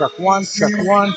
Check one, check one.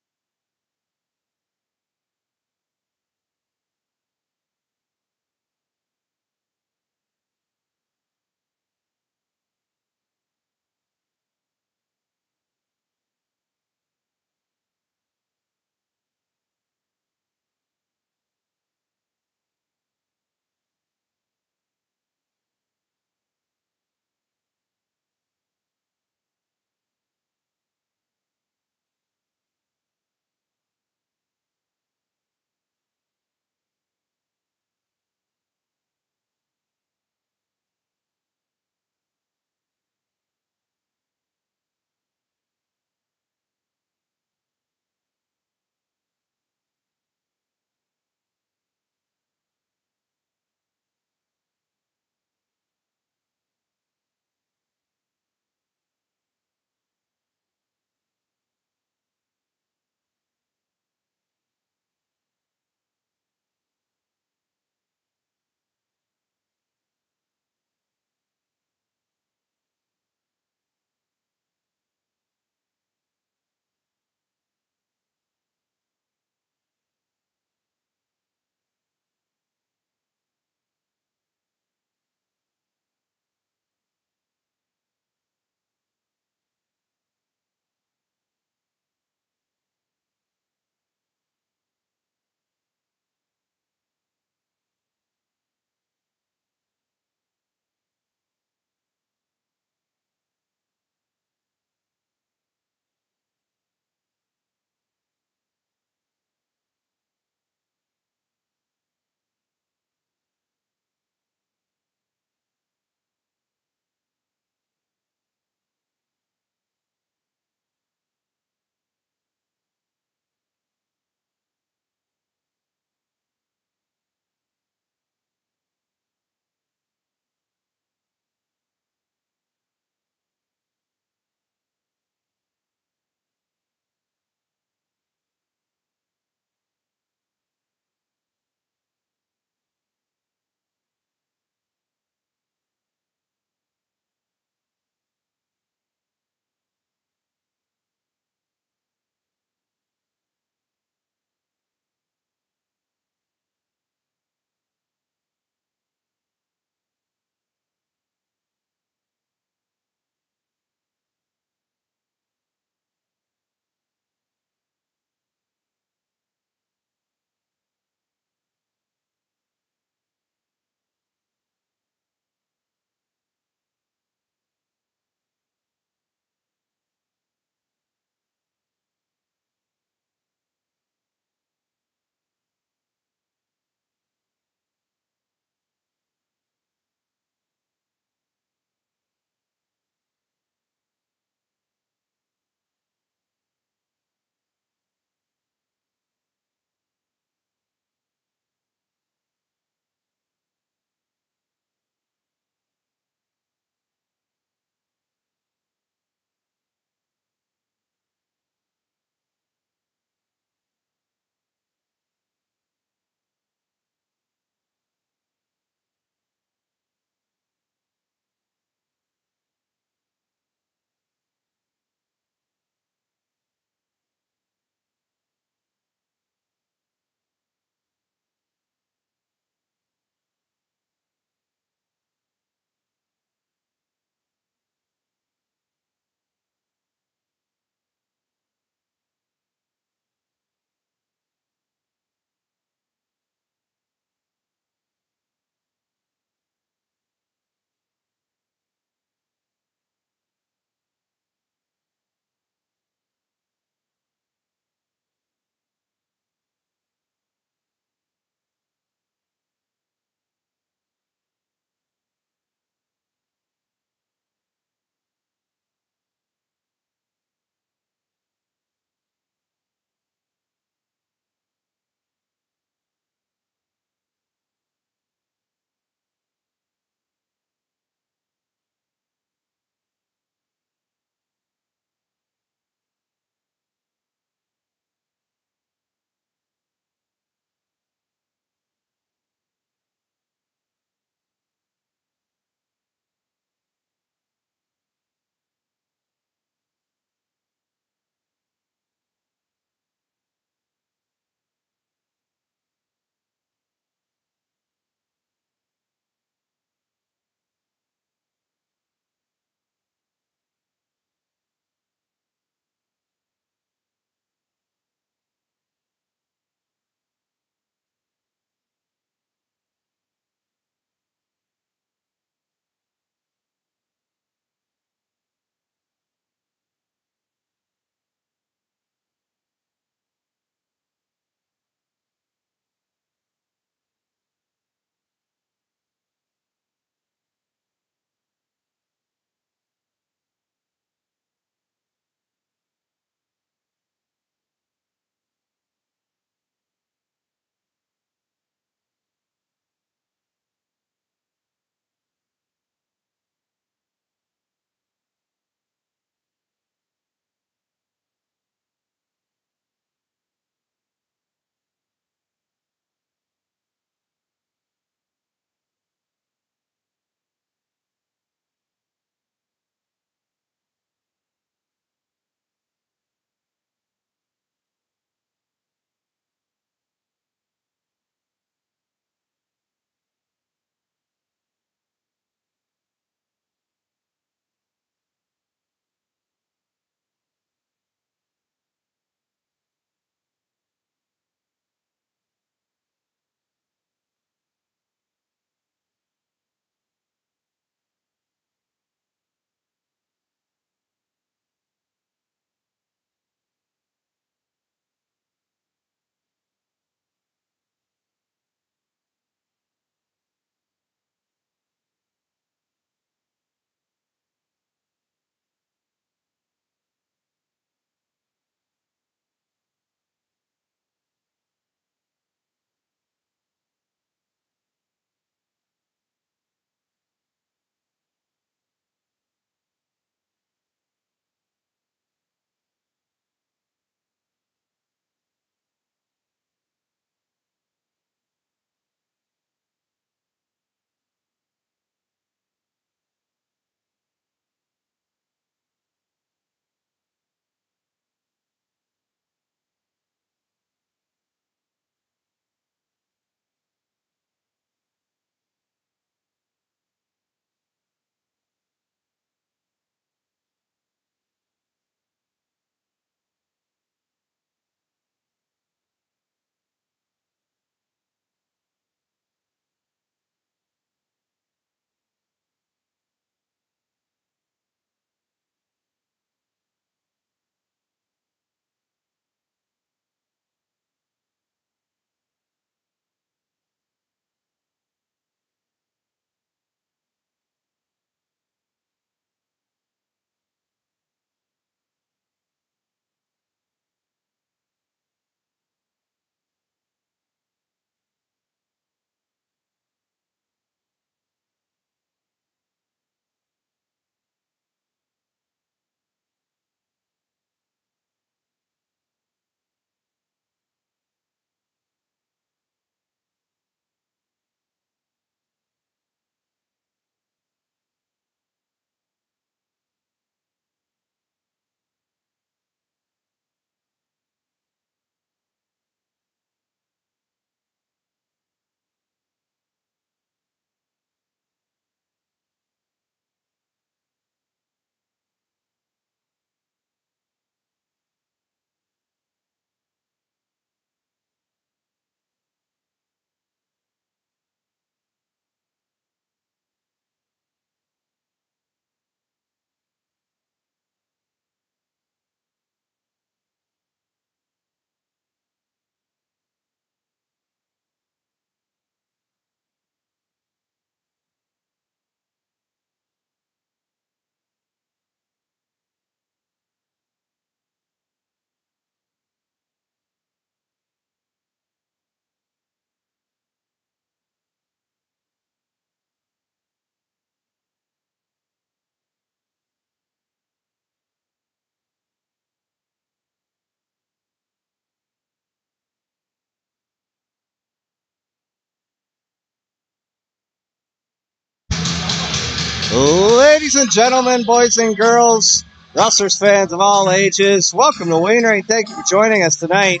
Ladies and gentlemen, boys and girls, Rustles fans of all ages, welcome to Wainwright. Thank you for joining us tonight.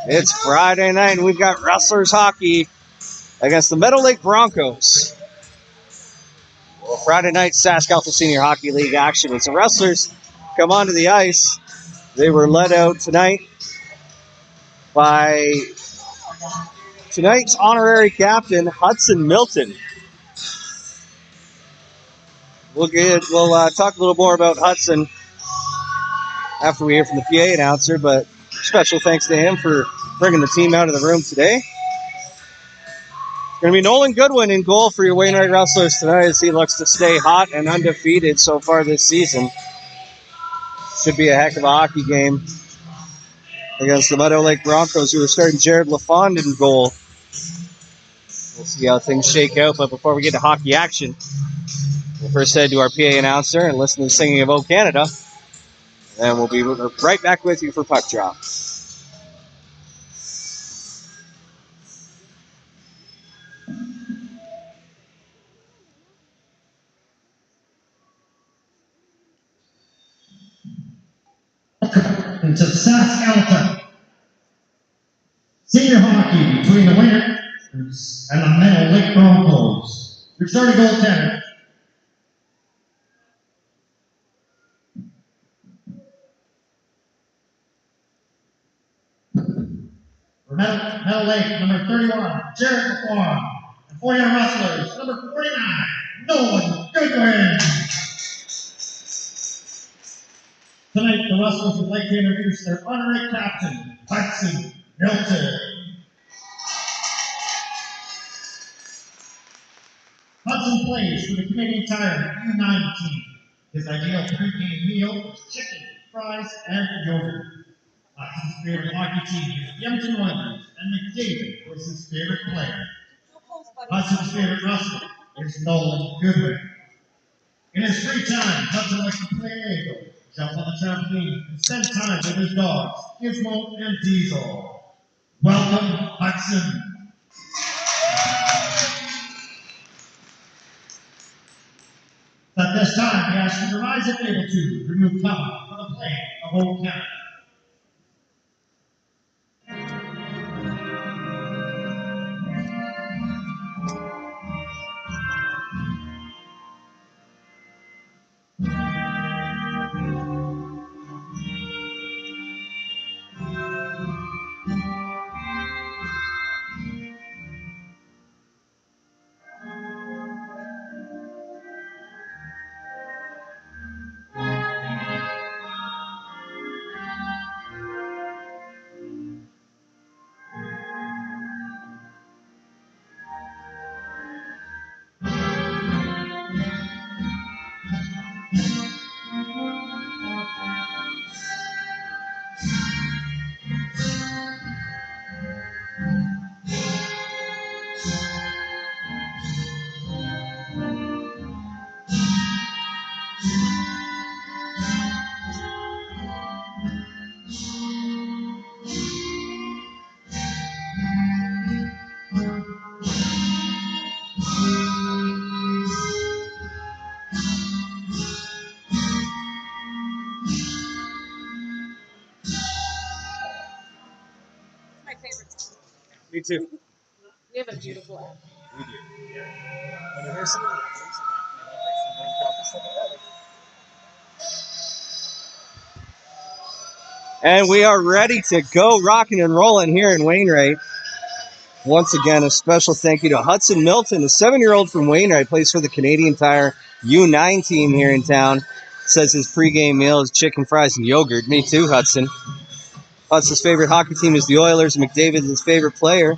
It's Friday night, and we've got Rustles hockey against the Meadow Lake Broncos. Well, Friday night SaskAlta Senior Hockey League action. As the Rustles come onto the ice, they were led out tonight by tonight's honorary captain, Hudson Milton. We'll talk a little more about Hudson after we hear from the PA announcer, but special thanks to him for bringing the team out of the room today. It's going to be Nolan Goodwin in goal for your Wainwright Rustles tonight as he looks to stay hot and undefeated so far this season. Should be a heck of a hockey game against the Meadow Lake Broncos, who are starting Jared LaFond in goal. We'll see how things shake out, but before we get to hockey action, we'll first head to our PA announcer and listen to the singing of O Canada. And we'll be right back with you for puck drop. Welcome to SaskAlta. Senior hockey between the Wainwright and the Meadow Lake Broncos. Your starting goaltender. For Meadow Lake, number 31, Jared LaFond. And for your Rustlers, number 49, Nolan Goodwin. Tonight, the Rustles would like to introduce their honorary captain, Hudson Milton. Hudson plays for the Canadian Tire U9 team. His ideal pregame meal is chicken, fries, and yogurt. Hudson's favorite hockey team is the Edmonton Oilers, and McDavid was his favorite player. Hudson's favorite wrestler is Nolan Goodwin. In his free time, Hudson likes to play Lego, jump on the trampoline, and spend time with his dogs, Gizmo and Diesel. Welcome, Hudson. At this time, we ask you to rise if able to remove cover for the play of O Canada. Me too. We have a beautiful app. We do. Yeah. When you hear some of the music, and we are ready to go rocking and rolling here in Wainwright. Once again, a special thank you to Hudson Milton, a 7-year-old from Wainwright, plays for the Canadian Tire U9 team here in town. Says his pregame meal is chicken, fries, and yogurt. Me too, Hudson. Hudson's favorite hockey team is the Oilers. McDavid is his favorite player.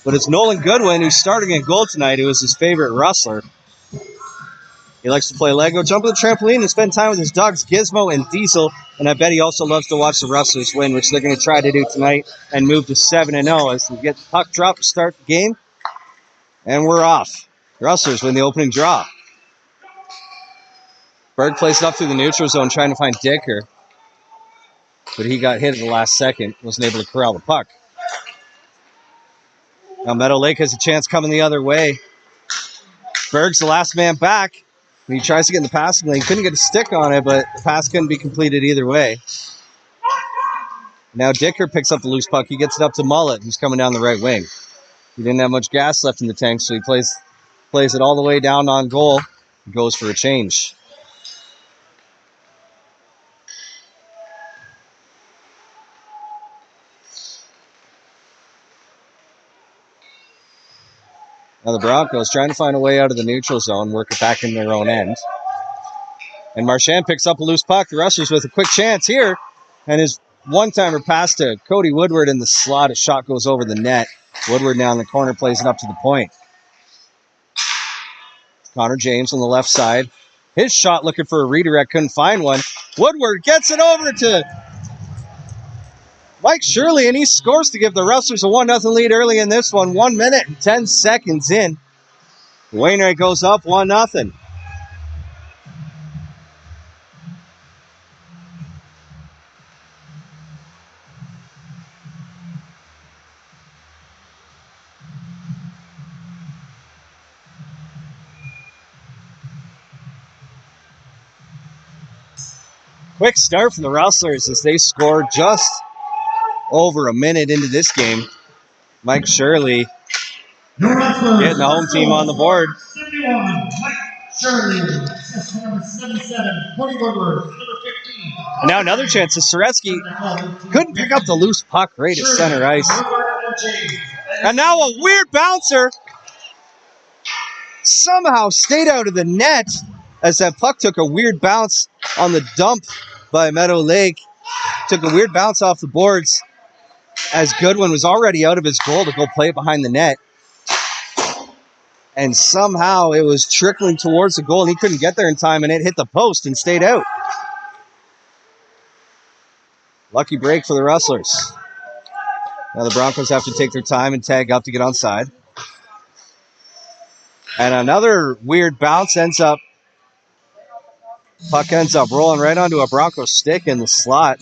But it's Nolan Goodwin who's starting at goal tonight, who is his favorite wrestler. He likes to play Lego, jump on the trampoline, and spend time with his dogs Gizmo and Diesel. And I bet he also loves to watch the Rustles win, which they're going to try to do tonight and move to 7-0 as we get the puck drop to start the game. And we're off. The Rustles win the opening draw. Berg plays it up through the neutral zone trying to find Dicker. But he got hit at the last second. Wasn't able to corral the puck. Now Meadow Lake has a chance coming the other way. Berg's the last man back. He tries to get in the passing lane. Couldn't get a stick on it, but the pass couldn't be completed either way. Now Dicker picks up the loose puck. He gets it up to Mullet, who's coming down the right wing. He didn't have much gas left in the tank, so he plays it all the way down on goal. He goes for a change. Now the Broncos trying to find a way out of the neutral zone, work it back in their own end. And Marchand picks up a loose puck. The Rustles with a quick chance here. And his one-timer pass to Cody Woodward in the slot. A shot goes over the net. Woodward now in the corner plays it up to the point. Connor James on the left side. His shot looking for a redirect. Couldn't find one. Woodward gets it over to Mike Shirley, and he scores to give the Rustlers a 1-0 lead early in this one. 1 minute and 10 seconds in. Wainwright goes up 1-0. Quick start from the Rustlers as they score just over a minute into this game. Mike Shirley getting the home team on the board. 71, Mike Shirley, number 77, Cody Woodward, number 15. And now another chance to Soretsky. Couldn't pick up the loose puck right at center ice. And now a weird bouncer somehow stayed out of the net as that puck took a weird bounce on the dump by Meadow Lake. Took a weird bounce off the boards as Goodwin was already out of his goal to go play it behind the net. And somehow it was trickling towards the goal, and he couldn't get there in time, and it hit the post and stayed out. Lucky break for the Rustlers. Now the Broncos have to take their time and tag up to get onside. And another weird bounce puck ends up rolling right onto a Broncos stick in the slot.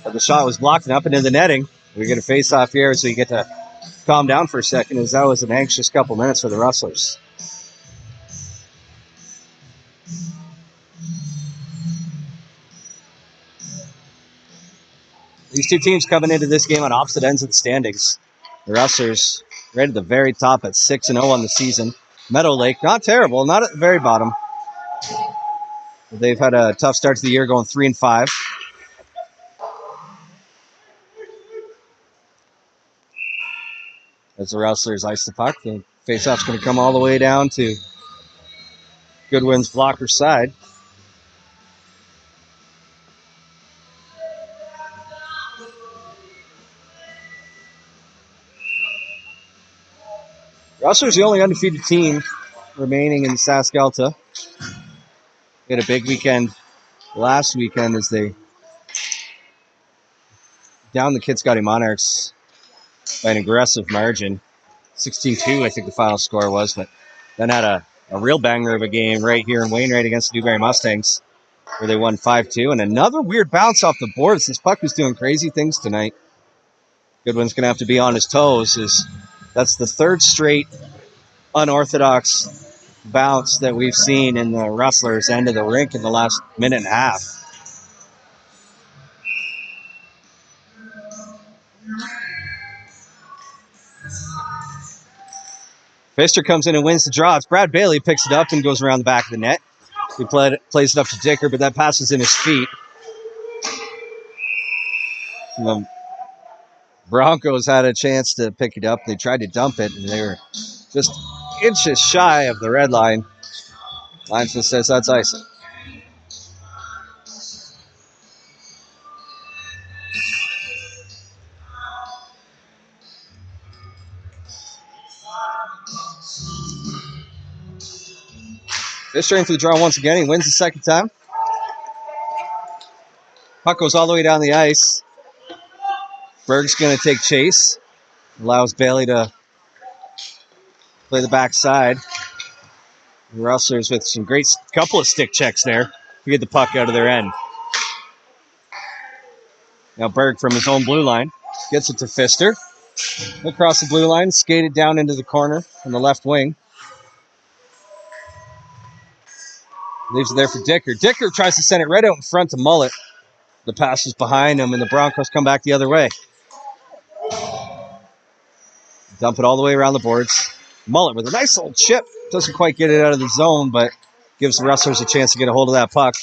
But the shot was blocked and up into the netting. We get a face-off here, so you get to calm down for a second, as that was an anxious couple minutes for the Rustlers. These two teams coming into this game on opposite ends of the standings. The Rustlers right at the very top at 6-0 on the season. Meadow Lake, not terrible, not at the very bottom. They've had a tough start to the year, going 3-5. As the Rustlers ice the puck, the faceoff's going to come all the way down to Goodwin's blocker side. Rustlers the only undefeated team remaining in SaskAlta. They had a big weekend last weekend as they downed the Kitscoty Monarchs by an aggressive margin. 16-2, I think the final score was, but then had a real banger of a game right here in Wainwright against the Newberry Mustangs, where they won 5-2. And another weird bounce off the boards. This puck was doing crazy things tonight. Goodwin's going to have to be on his toes, as that's the third straight unorthodox bounce that we've seen in the Rustlers' end of the rink in the last minute and a half. Pfister comes in and wins the draw. It's Brad Bailey, picks it up and goes around the back of the net. He plays it up to Dicker, but that passes in his feet. The Broncos had a chance to pick it up. They tried to dump it, and they were just inches shy of the red line. Linesman says that's icing. Pfister in for the draw once again. He wins the second time. Puck goes all the way down the ice. Berg's going to take chase. Allows Bailey to play the backside. The Rustlers with some great couple of stick checks there to get the puck out of their end. Now Berg from his own blue line gets it to Pfister. Across the blue line, skated down into the corner on the left wing. Leaves it there for Dicker. Dicker tries to send it right out in front to Mullet. The pass is behind him, and the Broncos come back the other way. Dump it all the way around the boards. Mullet with a nice little chip. Doesn't quite get it out of the zone, but gives the Rustlers a chance to get a hold of that puck.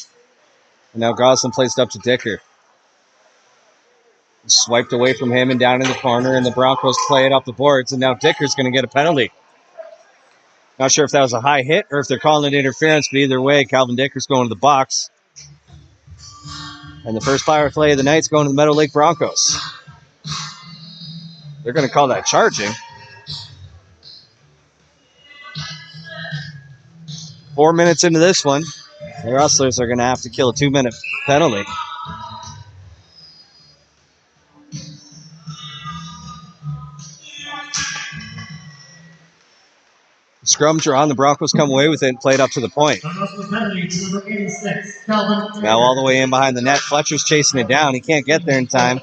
And now Goslin plays it up to Dicker. Swiped away from him and down in the corner, and the Broncos play it up the boards, and now Dicker's going to get a penalty. Not sure if that was a high hit or if they're calling it interference, but either way, Calvin Dicker's going to the box. And the first power play of the night's going to the Meadow Lake Broncos. They're going to call that charging. 4 minutes into this one, the Rustlers are going to have to kill a 2-minute penalty. Scrum drawn, the Broncos come away with it and play it up to the point. Now all the way in behind the net. Fletcher's chasing it down. He can't get there in time.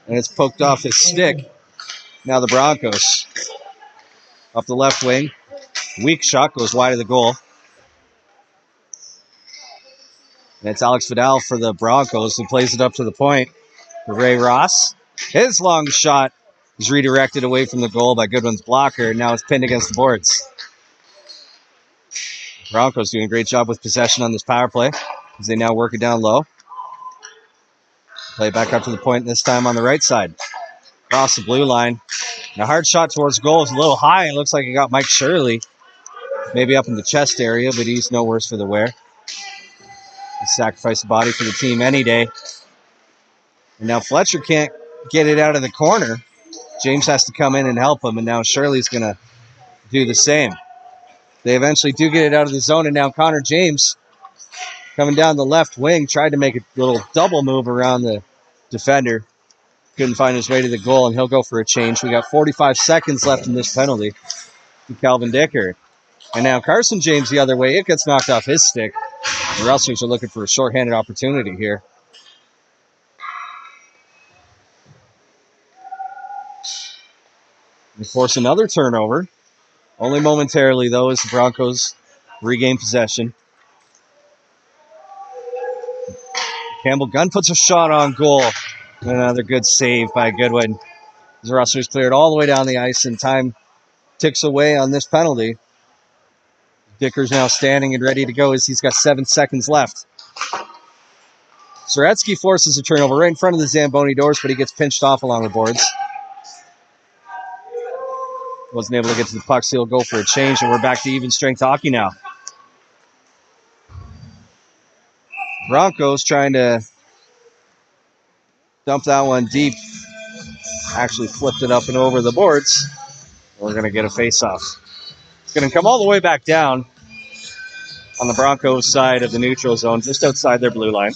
And it's poked off his stick. Now the Broncos up the left wing. Weak shot goes wide of the goal. And it's Alex Vidal for the Broncos who plays it up to the point for Ray Ross. His long shot is redirected away from the goal by Goodwin's blocker, and now it's pinned against the boards. Broncos doing a great job with possession on this power play as they now work it down low. Play it back up to the point, this time on the right side. Across the blue line. And a hard shot towards goal is a little high. It looks like it got Mike Shirley maybe up in the chest area, but he's no worse for the wear. He sacrificed the body for the team any day. And now Fletcher can't get it out of the corner. James has to come in and help him, and now Shirley's going to do the same. They eventually do get it out of the zone, and now Connor James coming down the left wing, tried to make a little double move around the defender. Couldn't find his way to the goal, and he'll go for a change. We got 45 seconds left in this penalty to Calvin Dicker. And now Carson James the other way. It gets knocked off his stick. The Rustlers are looking for a shorthanded opportunity here. They force another turnover. Only momentarily, though, as the Broncos regain possession. Campbell Gunn puts a shot on goal. And another good save by Goodwin. The Rustlers cleared all the way down the ice, and time ticks away on this penalty. Dicker's now standing and ready to go as he's got 7 seconds left. Soretsky forces a turnover right in front of the Zamboni doors, but he gets pinched off along the boards. Wasn't able to get to the puck, so he'll go for a change, and we're back to even strength hockey now. Broncos trying to dump that one deep. Actually flipped it up and over the boards. We're going to get a face-off. It's going to come all the way back down on the Broncos side of the neutral zone, just outside their blue line.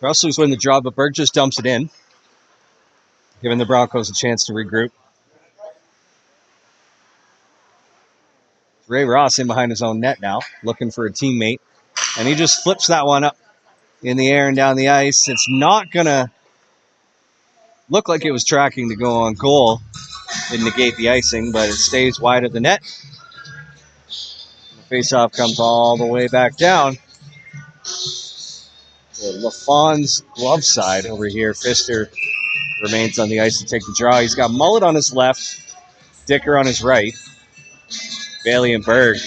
Rustlers win the draw, but Berg just dumps it in, giving the Broncos a chance to regroup. Ray Ross in behind his own net now, looking for a teammate. And he just flips that one up in the air and down the ice. It's not going to look like it was tracking to go on goal and negate the icing, but it stays wide of the net. The face-off comes all the way back down. LaFawn's glove side over here. Pfister remains on the ice to take the draw. He's got Mullet on his left, Dicker on his right. Bailey and Berg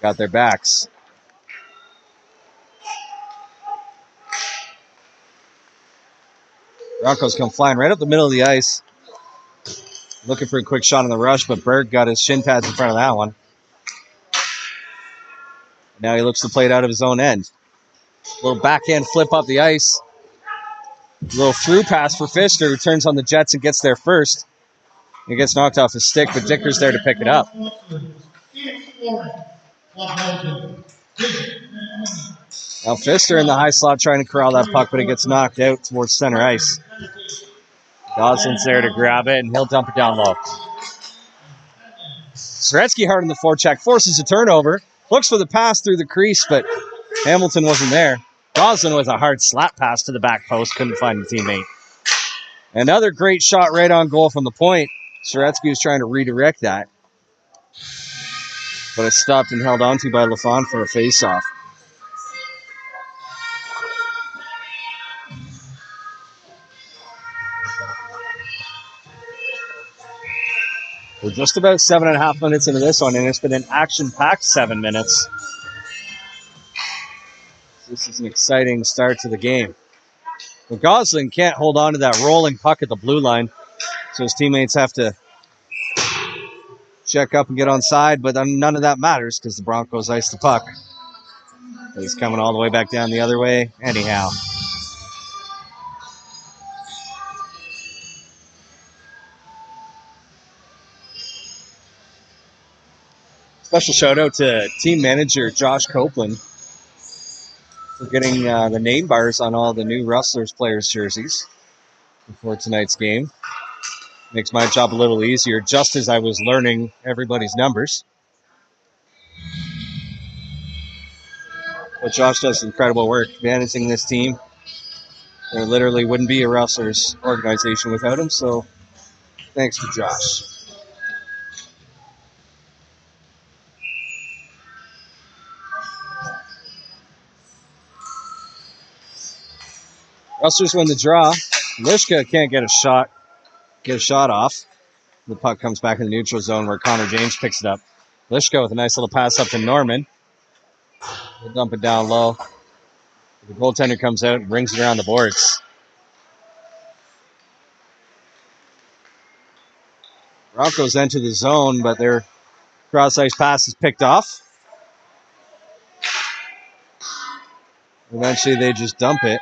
got their backs. Broncos come flying right up the middle of the ice. Looking for a quick shot on the rush, but Berg got his shin pads in front of that one. Now he looks to play it out of his own end. Little backhand flip up the ice. Little through pass for Pfister, who turns on the Jets and gets there first. He gets knocked off his stick, but Dicker's there to pick it up. Now Pfister in the high slot trying to corral that puck, but it gets knocked out towards center ice. Goslin's there to grab it, and he'll dump it down low. Soretsky hard in the forecheck, forces a turnover. Looks for the pass through the crease, but Hamilton wasn't there. Goslin with a hard slap pass to the back post. Couldn't find a teammate. Another great shot right on goal from the point. Soretsky was trying to redirect that. But it's stopped and held onto by Lafon for a face-off. We're just about 7.5 minutes into this one, and it's been an action-packed 7 minutes. This is an exciting start to the game. But Goslin can't hold on to that rolling puck at the blue line, so his teammates have to check up and get on side, but none of that matters because the Broncos ice the puck. He's coming all the way back down the other way. Anyhow. Special shout out to team manager Josh Copeland for getting the name bars on all the new Rustles players' jerseys before tonight's game. Makes my job a little easier just as I was learning everybody's numbers. But Josh does incredible work managing this team. There literally wouldn't be a Rustles organization without him, so thanks to Josh. Rustles win the draw. Lishka can't get a shot off. The puck comes back in the neutral zone where Connor James picks it up. Lishka with a nice little pass up to Norman. We'll dump it down low. The goaltender comes out and brings it around the boards. Broncos enter the zone, but their cross-ice pass is picked off. Eventually, they just dump it.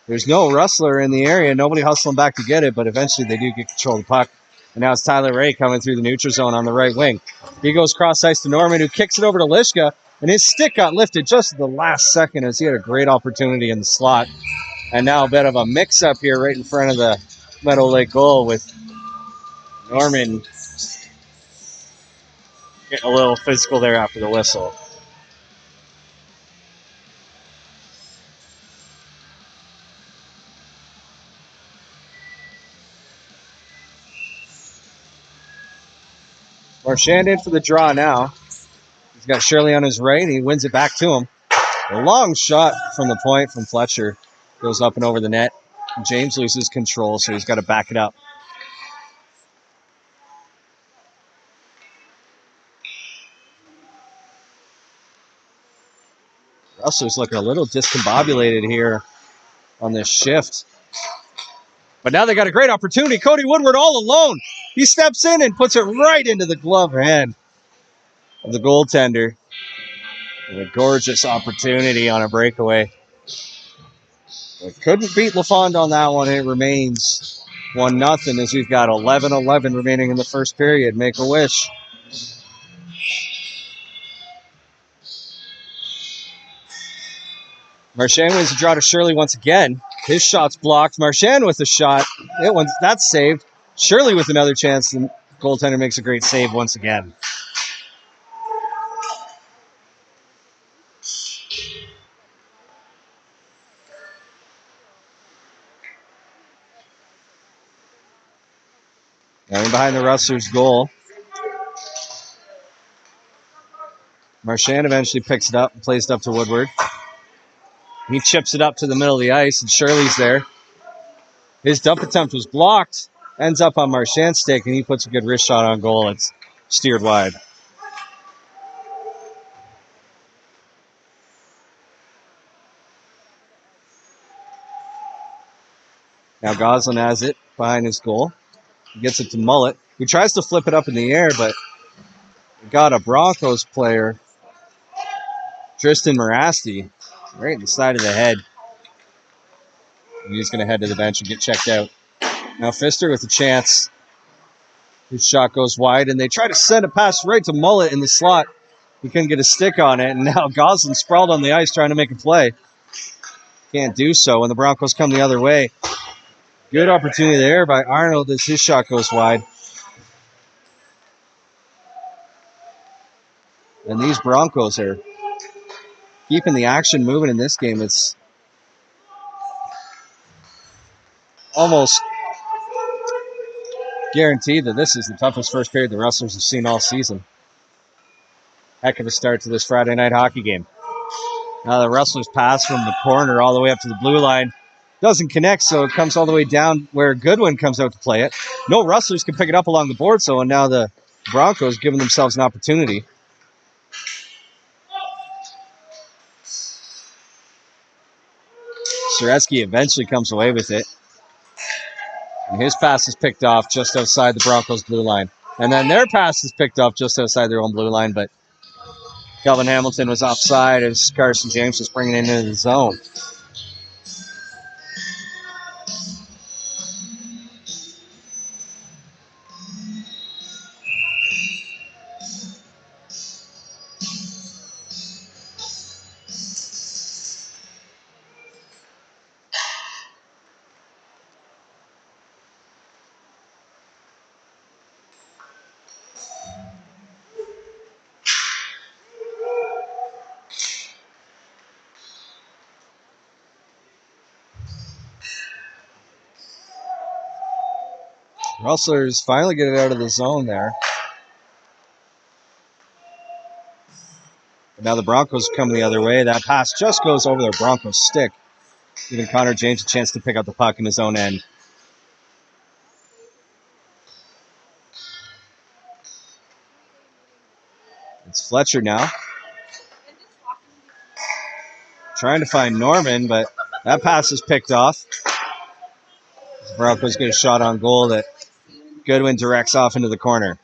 There's no Rustler in the area. Nobody hustling back to get it, but eventually they do get control of the puck. And now it's Tyler Ray coming through the neutral zone on the right wing. He goes cross-ice to Norman, who kicks it over to Lishka, and his stick got lifted just at the last second as he had a great opportunity in the slot. And now a bit of a mix-up here right in front of the Meadow Lake goal with Norman getting a little physical there after the whistle. Marchand in for the draw now. He's got Shirley on his right. He wins it back to him. A long shot from the point from Fletcher. Goes up and over the net. James loses control, so he's got to back it up. Russell's looking a little discombobulated here on this shift. But now they got a great opportunity. Cody Woodward all alone. He steps in and puts it right into the glove hand of the goaltender. And a gorgeous opportunity on a breakaway. But couldn't beat LaFond on that one. It remains 1-0 as we've got 11-11 remaining in the first period. Make a wish. Marchand wins the draw to Shirley once again. His shot's blocked. Marchand with a shot. That's saved. Shirley with another chance. The goaltender makes a great save once again. And behind the Rustlers' goal. Marchand eventually picks it up and plays it up to Woodward. He chips it up to the middle of the ice, and Shirley's there. His dump attempt was blocked. Ends up on Marchand's stick, and he puts a good wrist shot on goal. It's steered wide. Now Goslin has it behind his goal. He gets it to Mullet, who tries to flip it up in the air, but got a Broncos player, Tristan Morasti, right in the side of the head. And he's going to head to the bench and get checked out. Now Pfister with a chance. His shot goes wide, and they try to send a pass right to Mullet in the slot. He couldn't get a stick on it, and now Goslin sprawled on the ice trying to make a play. Can't do so when the Broncos come the other way. Good opportunity there by Arnold as his shot goes wide. And these Broncos are keeping the action moving in this game. It's almost guaranteed that this is the toughest first period the Rustlers have seen all season. Heck of a start to this Friday night hockey game. Now the Rustlers pass from the corner all the way up to the blue line. Doesn't connect, so it comes all the way down where Goodwin comes out to play it. No Rustlers can pick it up along the board, so and now the Broncos giving themselves an opportunity. Sureski eventually comes away with it. And his pass is picked off just outside the Broncos' blue line. And then their pass is picked off just outside their own blue line, but Kelvin Hamilton was offside as Carson James was bringing it into the zone. Rustlers finally get it out of the zone there. But now the Broncos come the other way. That pass just goes over their Broncos stick, giving Connor James a chance to pick up the puck in his own end. It's Fletcher now. Trying to find Norman, but that pass is picked off. The Broncos get a shot on goal that Goodwin directs off into the corner.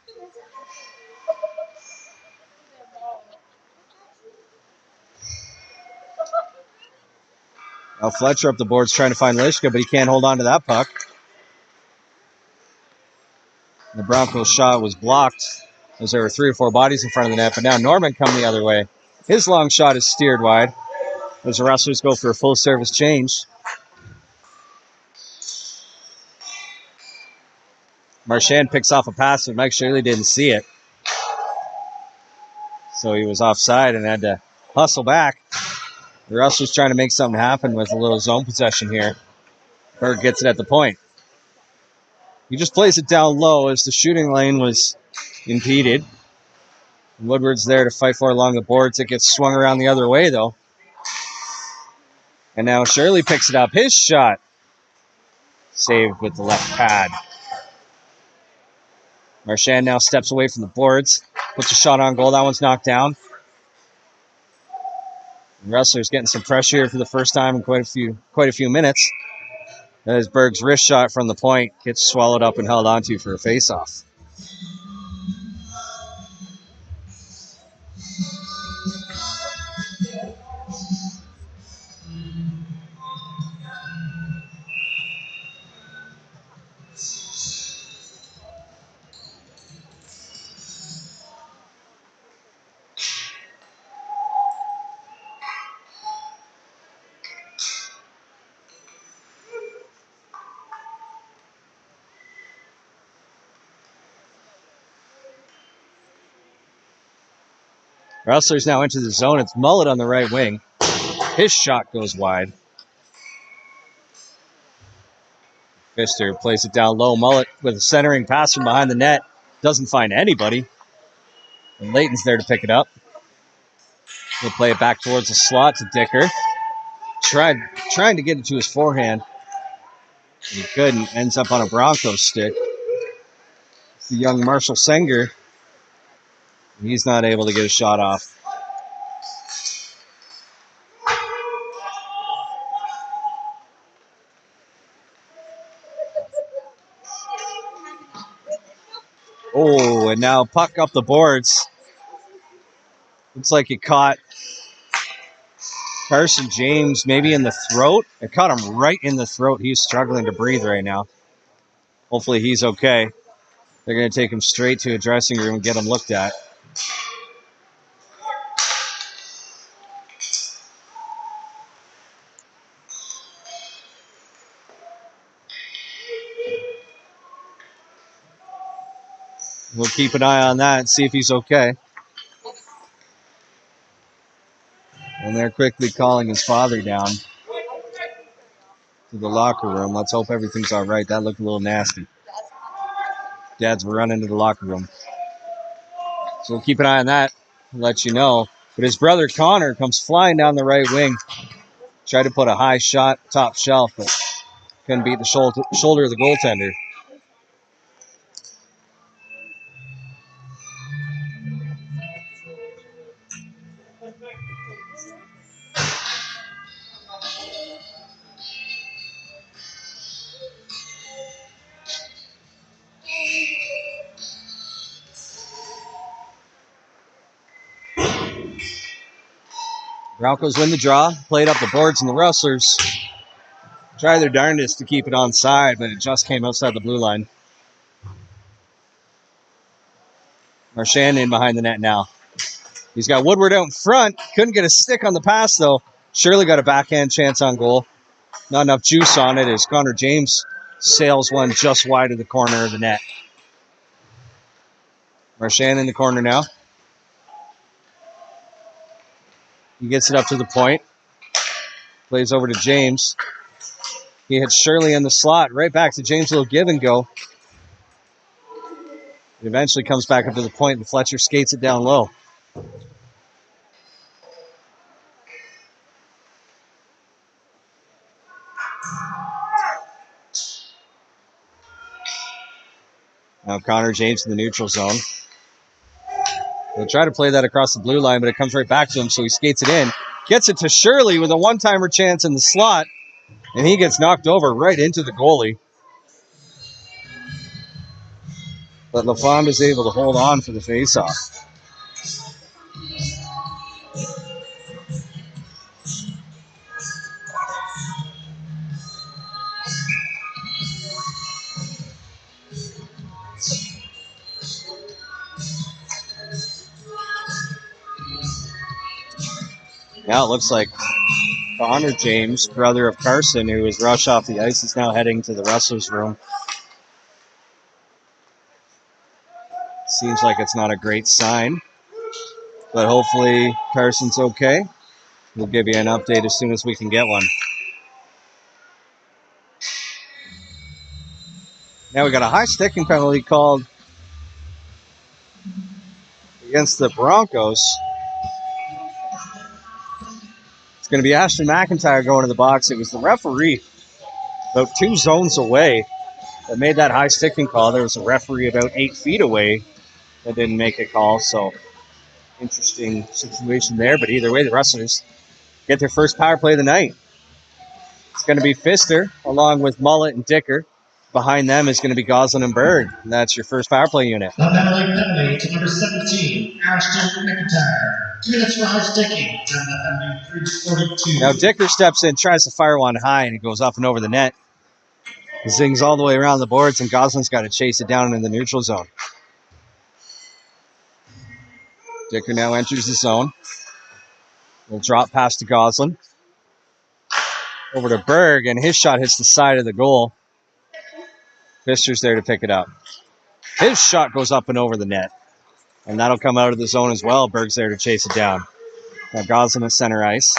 Now Fletcher up the boards trying to find Lishka, but he can't hold on to that puck. The Broncos shot was blocked as there were 3 or 4 bodies in front of the net, but now Norman come the other way. His long shot is steered wide as the Rustlers go for a full service change. Marchand picks off a pass, but Mike Shirley didn't see it. So he was offside and had to hustle back. The Rustlers trying to make something happen with a little zone possession here. Berg gets it at the point. He just plays it down low as the shooting lane was impeded. Woodward's there to fight for along the boards. It gets swung around the other way, though. And now Shirley picks it up. His shot saved with the left pad. Marchand now steps away from the boards. Puts a shot on goal. That one's knocked down. The Rustlers getting some pressure here for the first time in quite a few minutes. As Berg's wrist shot from the point gets swallowed up and held onto for a faceoff. Rustlers now into the zone. It's Mullet on the right wing. His shot goes wide. Pfister plays it down low. Mullet with a centering pass from behind the net. Doesn't find anybody. And Layton's there to pick it up. He'll play it back towards the slot to Dicker. Trying to get it to his forehand. He couldn't. Ends up on a Broncos stick. The young Marshall Senger. He's not able to get a shot off. Oh, and now puck up the boards. Looks like it caught Carson James maybe in the throat. It caught him right in the throat. He's struggling to breathe right now. Hopefully he's okay. They're going to take him straight to a dressing room and get him looked at. We'll keep an eye on that and see if he's okay. And they're quickly calling his father down. to the locker room. Let's hope everything's all right. That looked a little nasty. Dad's running to the locker room. So we'll keep an eye on that and let you know. But his brother Connor comes flying down the right wing. Tried to put a high shot top shelf, but couldn't beat the shoulder of the goaltender. Broncos win the draw, played up the boards, and the Rustlers try their darndest to keep it onside, but it just came outside the blue line. Marchand in behind the net now. He's got Woodward out in front. Couldn't get a stick on the pass, though. Surely got a backhand chance on goal. Not enough juice on it as Connor James sails one just wide of the corner of the net. Marchand in the corner now. He gets it up to the point. Plays over to James. He hits Shirley in the slot. Right back to James. Little give and go. It eventually comes back up to the point, and Fletcher skates it down low. Now Connor James in the neutral zone. He'll try to play that across the blue line, but it comes right back to him, so he skates it in. Gets it to Shirley with a one-timer chance in the slot, and he gets knocked over right into the goalie. But LaFond is able to hold on for the faceoff. Now it looks like Connor James, brother of Carson, who was rushed off the ice, is now heading to the Rustlers' room. Seems like it's not a great sign, but hopefully Carson's okay. We'll give you an update as soon as we can get one. Now we got a high sticking penalty called against the Broncos. It's going to be Ashton McIntyre going to the box. It was the referee about 2 zones away that made that high sticking call. There was a referee about 8 feet away that didn't make a call, so interesting situation there. But either way, the Rustlers get their first power play of the night. It's going to be Pfister along with Mullet and Dicker. Behind them is going to be Goslin and Berg. And that's your first power play unit. The penalty to number 17, Ashton McIntyre. 2 minutes for high sticking. And the penalty 3:42. Now Dicker steps in, tries to fire one high, and it goes up and over the net. It zings all the way around the boards, and Goslin's got to chase it down in the neutral zone. Dicker now enters the zone. We'll drop pass to Goslin. Over to Berg, and his shot hits the side of the goal. Pfister's there to pick it up. His shot goes up and over the net. And that'll come out of the zone as well. Berg's there to chase it down. Now Goslin at center ice.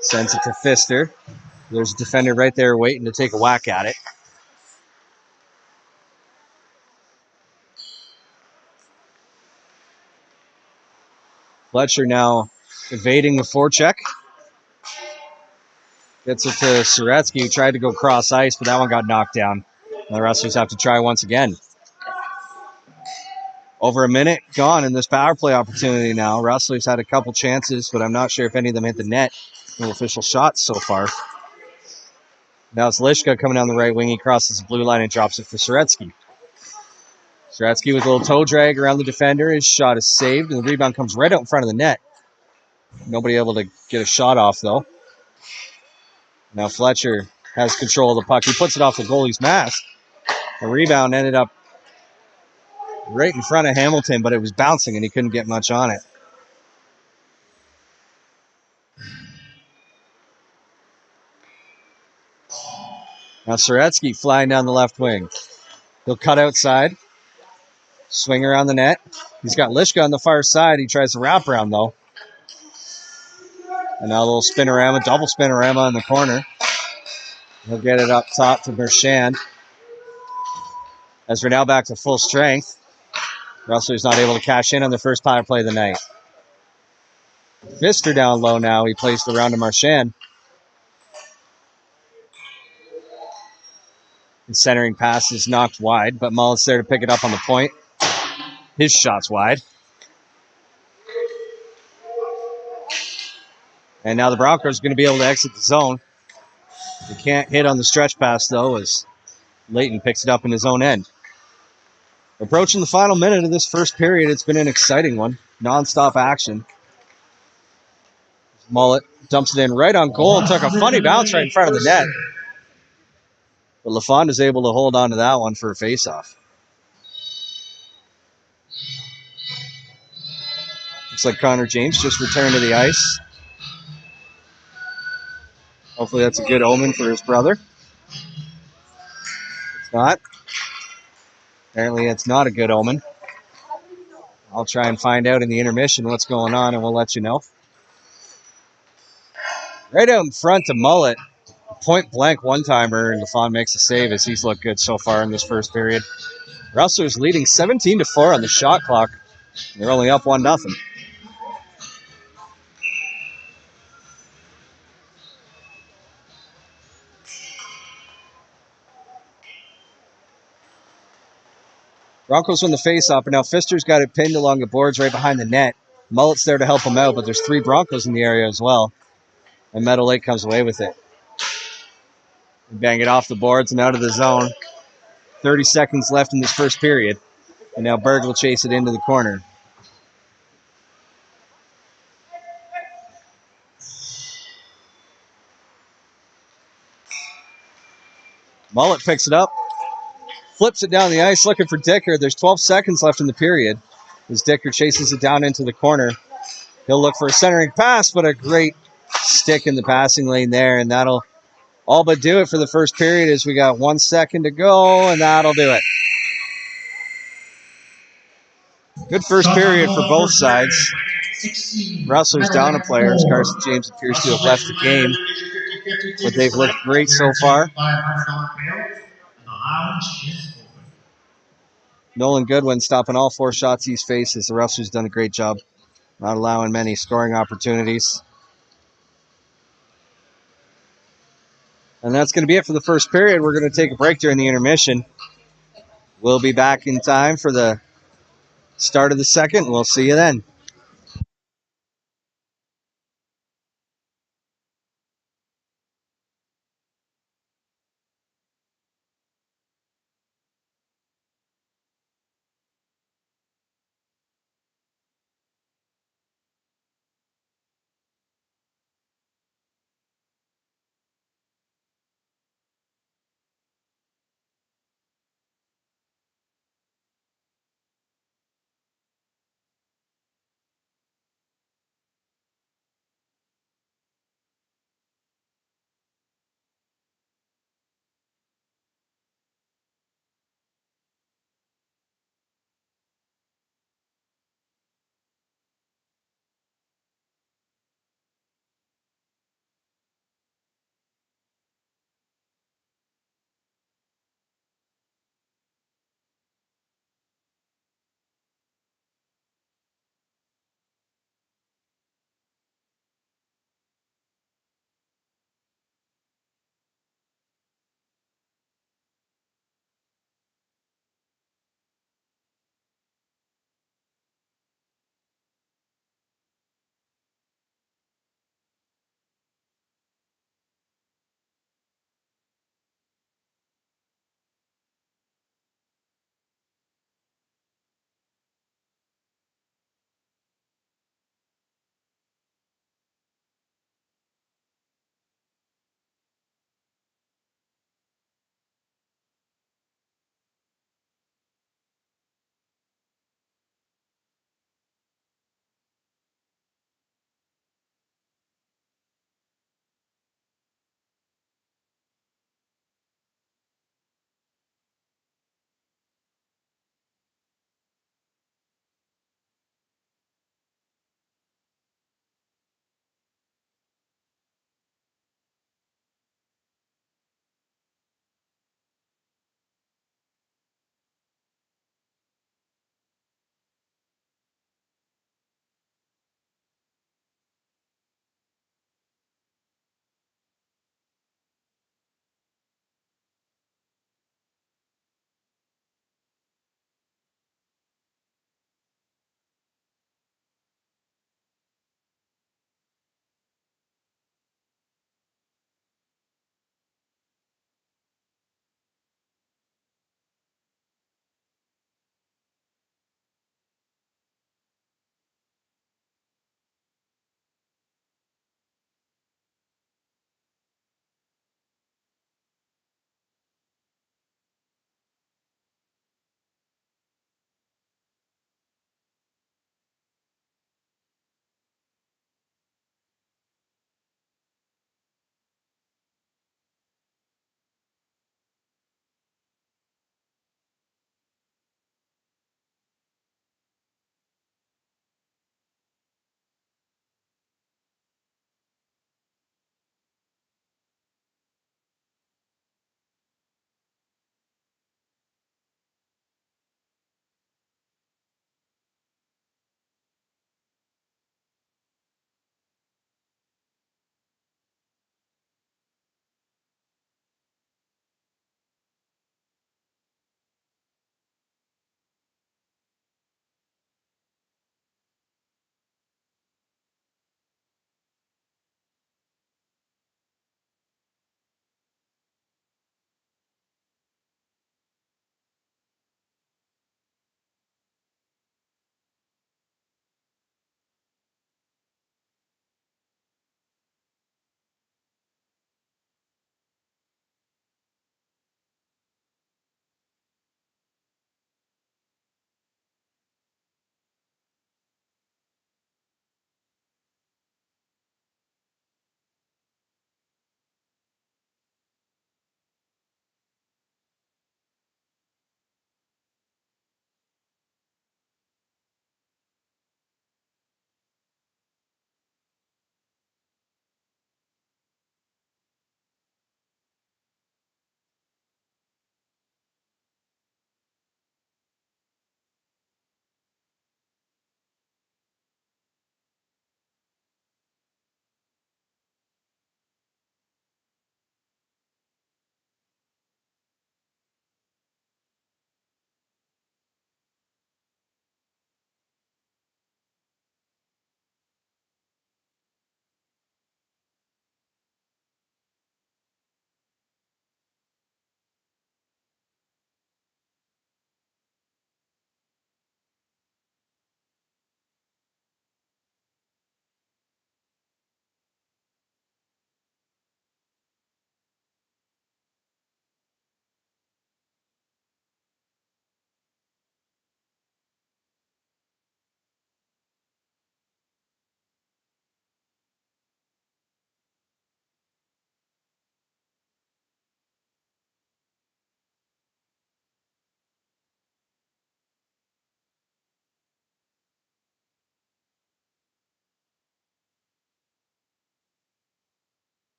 Sends it to Pfister. There's a defender right there waiting to take a whack at it. Fletcher now evading the forecheck. Gets it to Suretsky, who tried to go cross ice, but that one got knocked down. And the Rustlers have to try once again. Over a minute gone in this power play opportunity now. Rustlers had a couple chances, but I'm not sure if any of them hit the net. No official shots so far. Now it's Lishka coming down the right wing. He crosses the blue line and drops it for Suretsky. Suretsky with a little toe drag around the defender. His shot is saved, and the rebound comes right out in front of the net. Nobody able to get a shot off, though. Now Fletcher has control of the puck. He puts it off the goalie's mask. The rebound ended up right in front of Hamilton, but it was bouncing, and he couldn't get much on it. Now Suretsky flying down the left wing. He'll cut outside. Swing around the net. He's got Lishka on the far side. He tries to wrap around, though. And now a little spinorama, double spinorama in the corner. He'll get it up top to Bershand. As we're now back to full strength. Rustler's not able to cash in on the first power play of the night. Pfister down low now. He plays the round to Marchand. The centering pass is knocked wide, but Mullet's there to pick it up on the point. His shot's wide. And now the Broncos are going to be able to exit the zone. They can't hit on the stretch pass, though, as Layton picks it up in his own end. Approaching the final minute of this first period, it's been an exciting one. Non-stop action. Mullet dumps it in right on goal and took a funny bounce right in front of the net. But LaFond is able to hold on to that one for a face-off. Looks like Connor James just returned to the ice. Hopefully that's a good omen for his brother. It's not. Apparently it's not a good omen. I'll try and find out in the intermission what's going on, and we'll let you know. Right out in front to Mullet. Point blank one-timer, and LaFond makes a save as he's looked good so far in this first period. Rustlers leading 17-4 on the shot clock. They're only up 1-0. Broncos win the face-off, and now Pfister's got it pinned along the boards right behind the net. Mullet's there to help him out, but there's 3 Broncos in the area as well. And Meadow Lake comes away with it. They bang it off the boards and out of the zone. 30 seconds left in this first period. And now Berg will chase it into the corner. Mullet picks it up. Flips it down the ice looking for Dicker. There's 12 seconds left in the period as Dicker chases it down into the corner. He'll look for a centering pass, but a great stick in the passing lane there, and that'll all but do it for the first period as we got 1 second to go, and that'll do it. Good first period for both sides. Rustlers down a player as Carson James appears to have left the game, but they've looked great so far. Nolan Goodwin stopping all 4 shots he's faced as the Rustlers done a great job not allowing many scoring opportunities. And that's going to be it for the first period. We're going to take a break during the intermission. We'll be back in time for the start of the second. We'll see you then.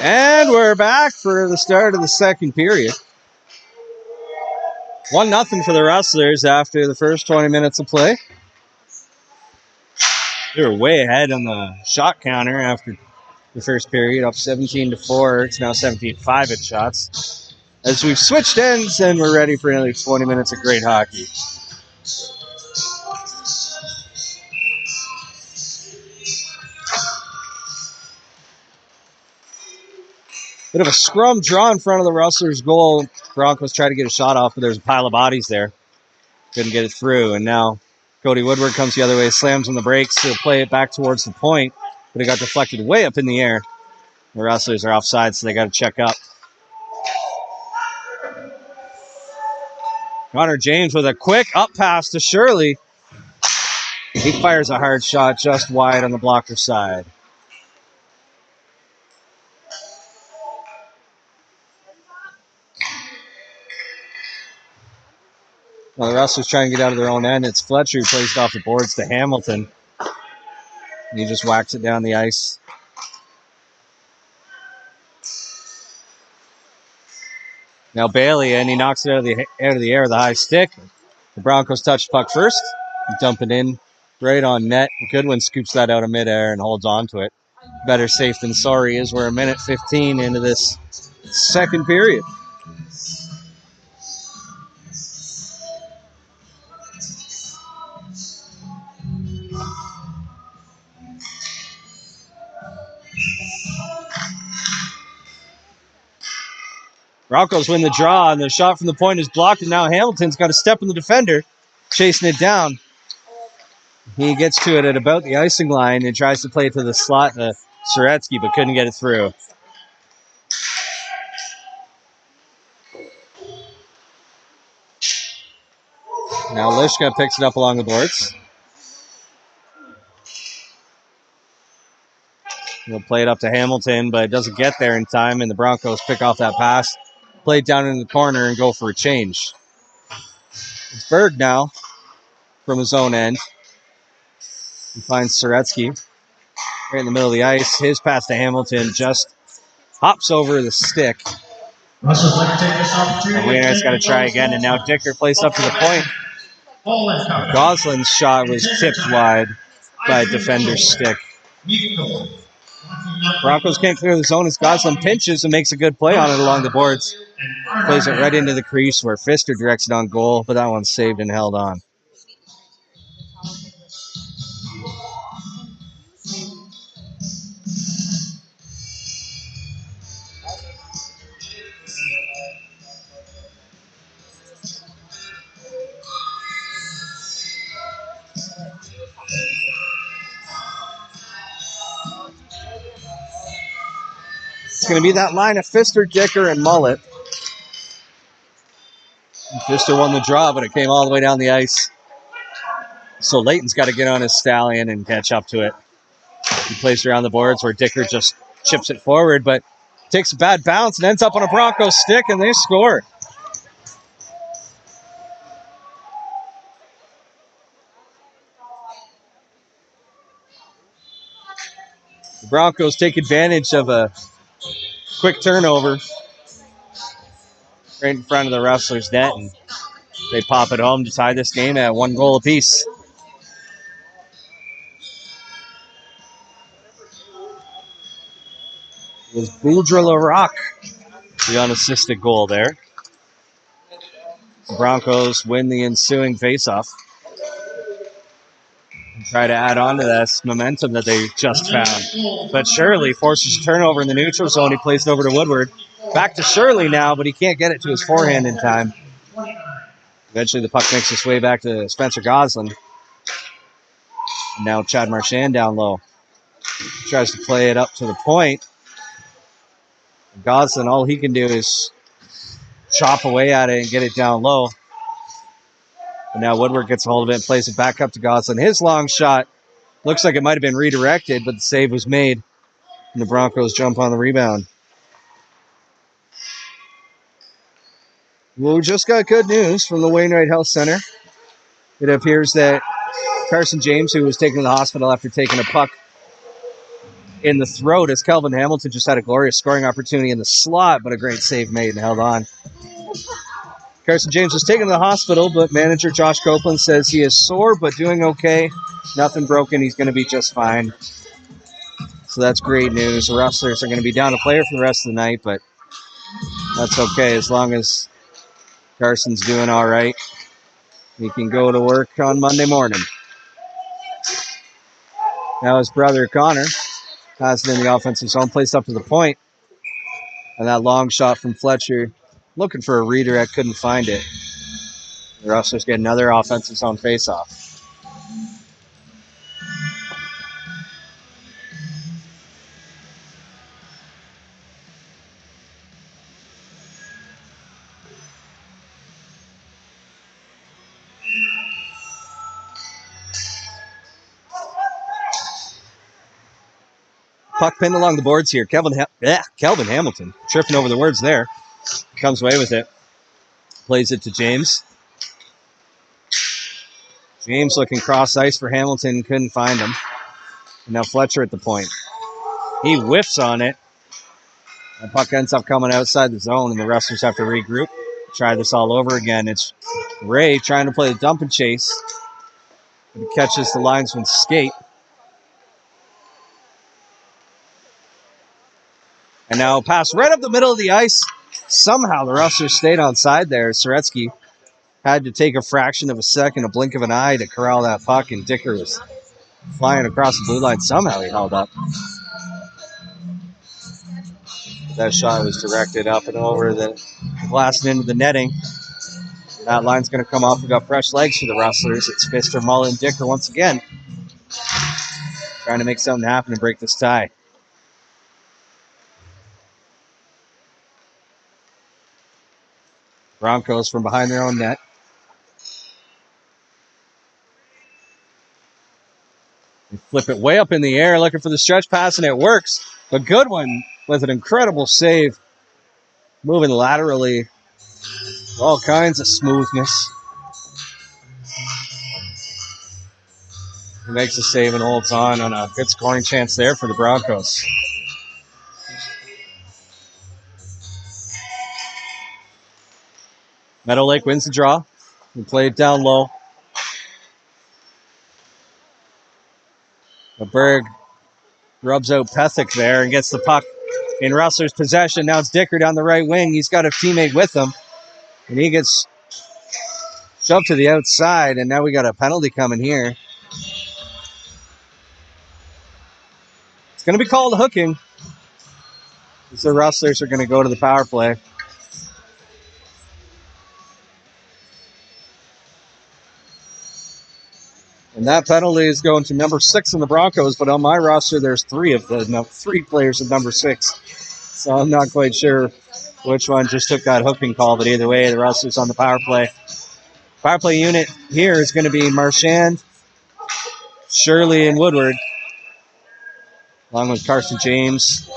And we're back for the start of the second period. 1-0 for the Rustlers after the first 20 minutes of play. They were way ahead on the shot counter after the first period, up 17-4. It's now 17-5 at shots. As we've switched ends and we're ready for another 20 minutes of great hockey. Bit of a scrum draw in front of the Rustlers' goal. Broncos tried to get a shot off, but there's a pile of bodies there. Couldn't get it through, and now Cody Woodward comes the other way, slams on the brakes to play it back towards the point, but it got deflected way up in the air. The Rustlers are offside, so they got to check up. Connor James with a quick up pass to Shirley. He fires a hard shot just wide on the blocker side. Well, the Rustlers trying to get out of their own end. It's Fletcher who plays it off the boards to Hamilton. He just whacks it down the ice. Now Bailey, and he knocks it out of the air with a high stick. The Broncos touch the puck first, dump it in right on net. Goodwin scoops that out of midair and holds on to it. Better safe than sorry as we're a minute 15 into this second period. Broncos win the draw, and the shot from the point is blocked, and now Hamilton's got to step on the defender, chasing it down. He gets to it at about the icing line and tries to play it to the slot to Soretsky, but couldn't get it through. Now Lishka picks it up along the boards. He'll play it up to Hamilton, but it doesn't get there in time, and the Broncos pick off that pass, play it down in the corner, and go for a change. It's Berg now from his own end. He finds Soretsky right in the middle of the ice. His pass to Hamilton just hops over the stick. Wainwright's got to try again, and now Dicker plays up to the point. Goslin's shot was tipped wide by a defender's stick. Broncos can't clear the zone as Goslin pinches and makes a good play on it along the boards. Plays it right into the crease where Pfister directs it on goal, but that one's saved and held on. It's going to be that line of Pfister, Dicker, and Mullet. Pfister won the draw, but it came all the way down the ice. So Layton's got to get on his stallion and catch up to it. He plays around the boards where Dicker just chips it forward, but takes a bad bounce and ends up on a Broncos stick, and they score. The Broncos take advantage of a quick turnover right in front of the Rustlers' net, and they pop it home to tie this game at 1 goal apiece. It was Boudre Larocque, the unassisted goal there. The Broncos win the ensuing faceoff. Try to add on to this momentum that they just found. But Shirley forces a turnover in the neutral zone. He plays it over to Woodward. Back to Shirley now, but he can't get it to his forehand in time. Eventually the puck makes its way back to Spencer Goslin. Now Chad Marchand down low. Tries to play it up to the point. Goslin, all he can do is chop away at it and get it down low. And now Woodward gets a hold of it and plays it back up to Goslin. His long shot looks like it might have been redirected, but the save was made. And the Broncos jump on the rebound. Well, we just got good news from the Wainwright Health Center. It appears that Carson James, who was taken to the hospital after taking a puck in the throat as Kelvin Hamilton just had a glorious scoring opportunity in the slot, but a great save made and held on. Carson James was taken to the hospital, but manager Josh Copeland says he is sore but doing okay. Nothing broken. He's going to be just fine. So that's great news. The Rustlers are going to be down a player for the rest of the night, but that's okay as long as Carson's doing all right. He can go to work on Monday morning. Now his brother Connor has it in the offensive zone, placed up to the point. And that long shot from Fletcher, looking for a redirect, couldn't find it. The Rustlers get another offensive zone faceoff. Puck pinned along the boards here. Kelvin Hamilton tripping over the words there. Comes away with it. Plays it to James. James looking cross ice for Hamilton. Couldn't find him. And now Fletcher at the point. He whiffs on it. The puck ends up coming outside the zone, and the Rustlers have to regroup. Try this all over again. It's Ray trying to play the dump and chase. He catches the linesman's skate. And now pass right up the middle of the ice. Somehow the Rustlers stayed on side there. Soretsky had to take a fraction of a second, a blink of an eye to corral that puck, and Dicker was flying across the blue line. Somehow he held up. That shot was directed up and over the glass and into the netting. That line's going to come off. We've got fresh legs for the Rustlers. It's Pfister, Mullen, Dicker once again, trying to make something happen and break this tie. Broncos from behind their own net. They flip it way up in the air, looking for the stretch pass, and it works. A good one with an incredible save. Moving laterally. All kinds of smoothness. He makes a save and holds on a good scoring chance there for the Broncos. Meadow Lake wins the draw. We play it down low. But Berg rubs out Pethick there and gets the puck in Rustler's possession. Now it's Dicker down the right wing. He's got a teammate with him. And he gets shoved to the outside. And now we got a penalty coming here. It's going to be called hooking. The Rustlers are going to go to the power play. And that penalty is going to number 6 in the Broncos, but on my roster, there's 3 players of number 6. So I'm not quite sure which one just took that hooking call, but either way, the Rustlers on the power play. Power play unit here is going to be Marchand, Shirley, and Woodward, along with Carson James,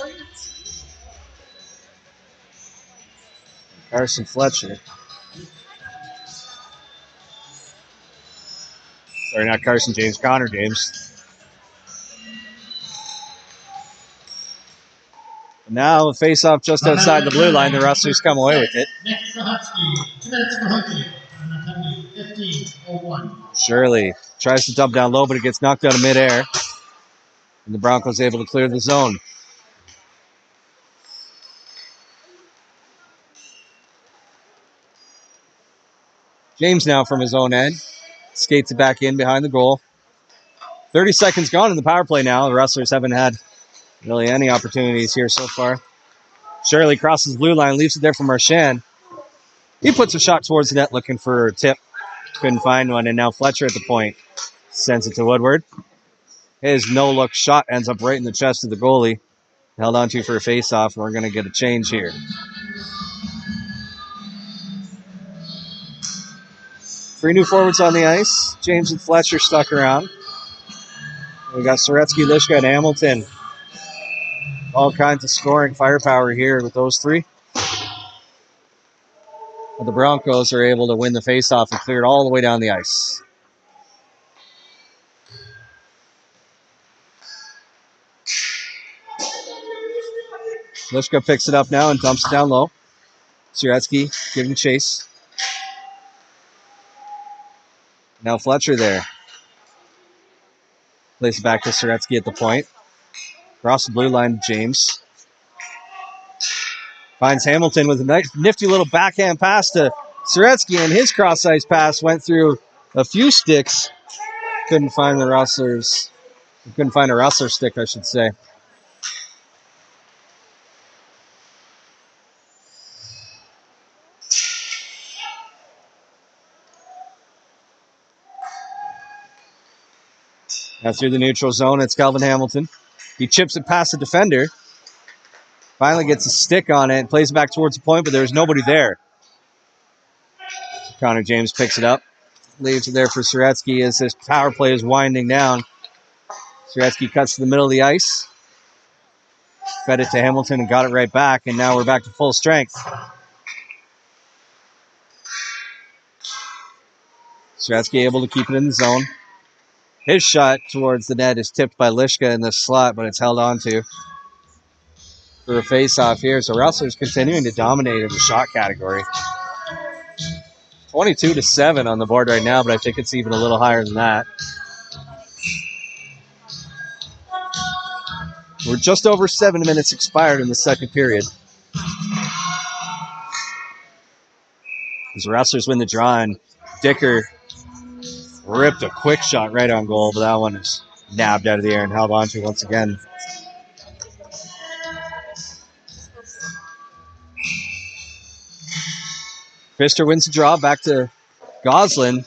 Carson Fletcher. Sorry, not Carson James, Connor James. And now a face-off just outside the blue line. The Rustlers come away with it. Shirley tries to dump down low, but it gets knocked out of midair. And the Broncos able to clear the zone. James now from his own end. Skates it back in behind the goal. 30 seconds gone in the power play now. The Rustlers haven't had really any opportunities here so far. Shirley crosses the blue line, leaves it there for Marchand. He puts a shot towards the net looking for a tip. Couldn't find one, and now Fletcher at the point. Sends it to Woodward. His no-look shot ends up right in the chest of the goalie. Held on to for a face-off, and we're going to get a change here. Three new forwards on the ice. James and Fletcher stuck around. We got Soretsky, Lishka, and Hamilton. All kinds of scoring firepower here with those three. But the Broncos are able to win the faceoff and clear it all the way down the ice. Lishka picks it up now and dumps it down low. Suretsky giving chase. Now Fletcher there. Plays it back to Suretsky at the point. Across the blue line to James. Finds Hamilton with a nice, nifty little backhand pass to Suretsky, and his cross-ice pass went through a few sticks. Couldn't find the Rustlers. Couldn't find a Rustler stick, I should say. Now through the neutral zone, it's Calvin Hamilton. He chips it past the defender. Finally gets a stick on it, plays it back towards the point, but there's nobody there. Connor James picks it up. Leaves it there for Suretsky as this power play is winding down. Suretsky cuts to the middle of the ice. Fed it to Hamilton and got it right back, and now we're back to full strength. Suretsky able to keep it in the zone. His shot towards the net is tipped by Lishka in the slot, but it's held on to for a face-off here. So Rustlers continuing to dominate in the shot category. 22-7 on the board right now, but I think it's even a little higher than that. We're just over 7 minutes expired in the second period. As the Rustlers win the draw, and Dicker ripped a quick shot right on goal, but that one is nabbed out of the air and held on to once again. Pfister wins the draw back to Goslin.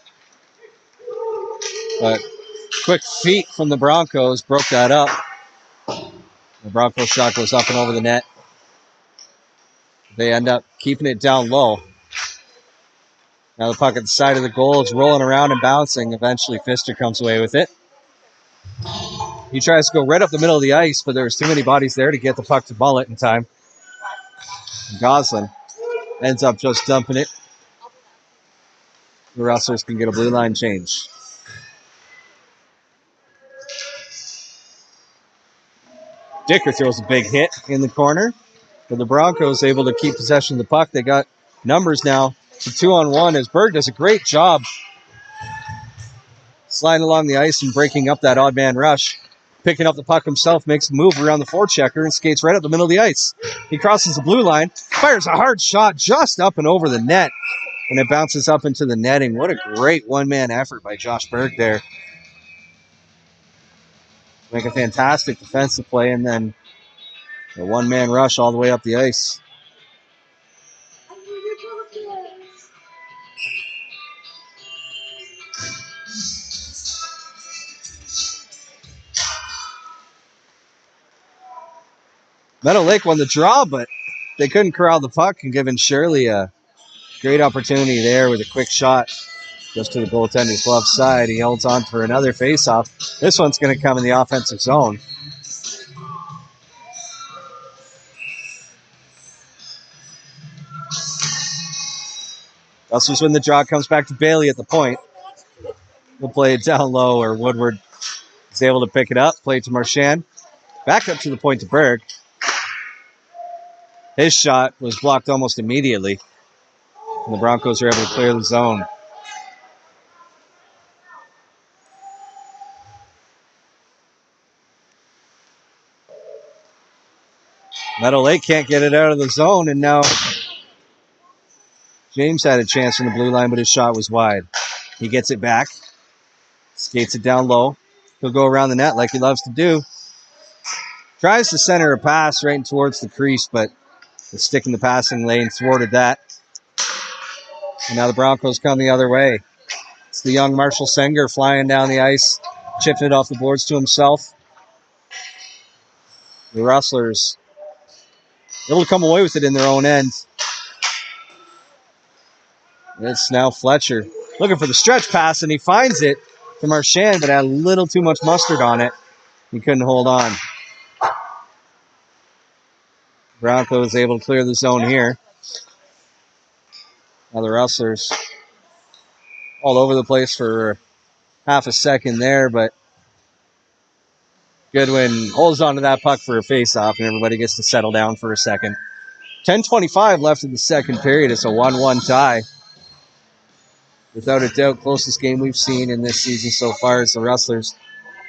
But quick feet from the Broncos broke that up. The Broncos shot goes up and over the net. They end up keeping it down low. Now the puck at the side of the goal is rolling around and bouncing. Eventually Pfister comes away with it. He tries to go right up the middle of the ice, but there's too many bodies there to get the puck to Bullet in time. And Goslin ends up just dumping it. The Rustlers can get a blue line change. Dicker throws a big hit in the corner, but the Broncos able to keep possession of the puck. They got numbers now to 2-on-1 as Berg does a great job sliding along the ice and breaking up that odd man rush. Picking up the puck himself, makes a move around the forechecker and skates right up the middle of the ice. He crosses the blue line, fires a hard shot just up and over the net, and it bounces up into the netting. What a great one-man effort by Josh Berg there. Make a fantastic defensive play, and then a one-man rush all the way up the ice. Meadow Lake won the draw, but they couldn't corral the puck and giving Shirley a great opportunity there with a quick shot just to the goaltender's glove side. He holds on for another faceoff. This one's going to come in the offensive zone. Rustlers win the draw, comes back to Bailey at the point. We'll play it down low, or Woodward is able to pick it up. Play it to Marchand. Back up to the point to Berg. His shot was blocked almost immediately. And the Broncos are able to clear the zone. Meadow Lake can't get it out of the zone, and now James had a chance from the blue line, but his shot was wide. He gets it back, skates it down low. He'll go around the net like he loves to do. Tries to center a pass right towards the crease, but the stick in the passing lane thwarted that. And now the Broncos come the other way. It's the young Marshall Senger flying down the ice, chipping it off the boards to himself. The Rustlers able to come away with it in their own end. It's now Fletcher looking for the stretch pass, and he finds it to Marchand, but had a little too much mustard on it. He couldn't hold on. Broncos able to clear the zone here. Now the Rustlers all over the place for half a second there, but Goodwin holds onto that puck for a face-off, and everybody gets to settle down for a second. 10:25 left in the second period. It's a 1-1 tie. Without a doubt, closest game we've seen in this season so far is the Rustlers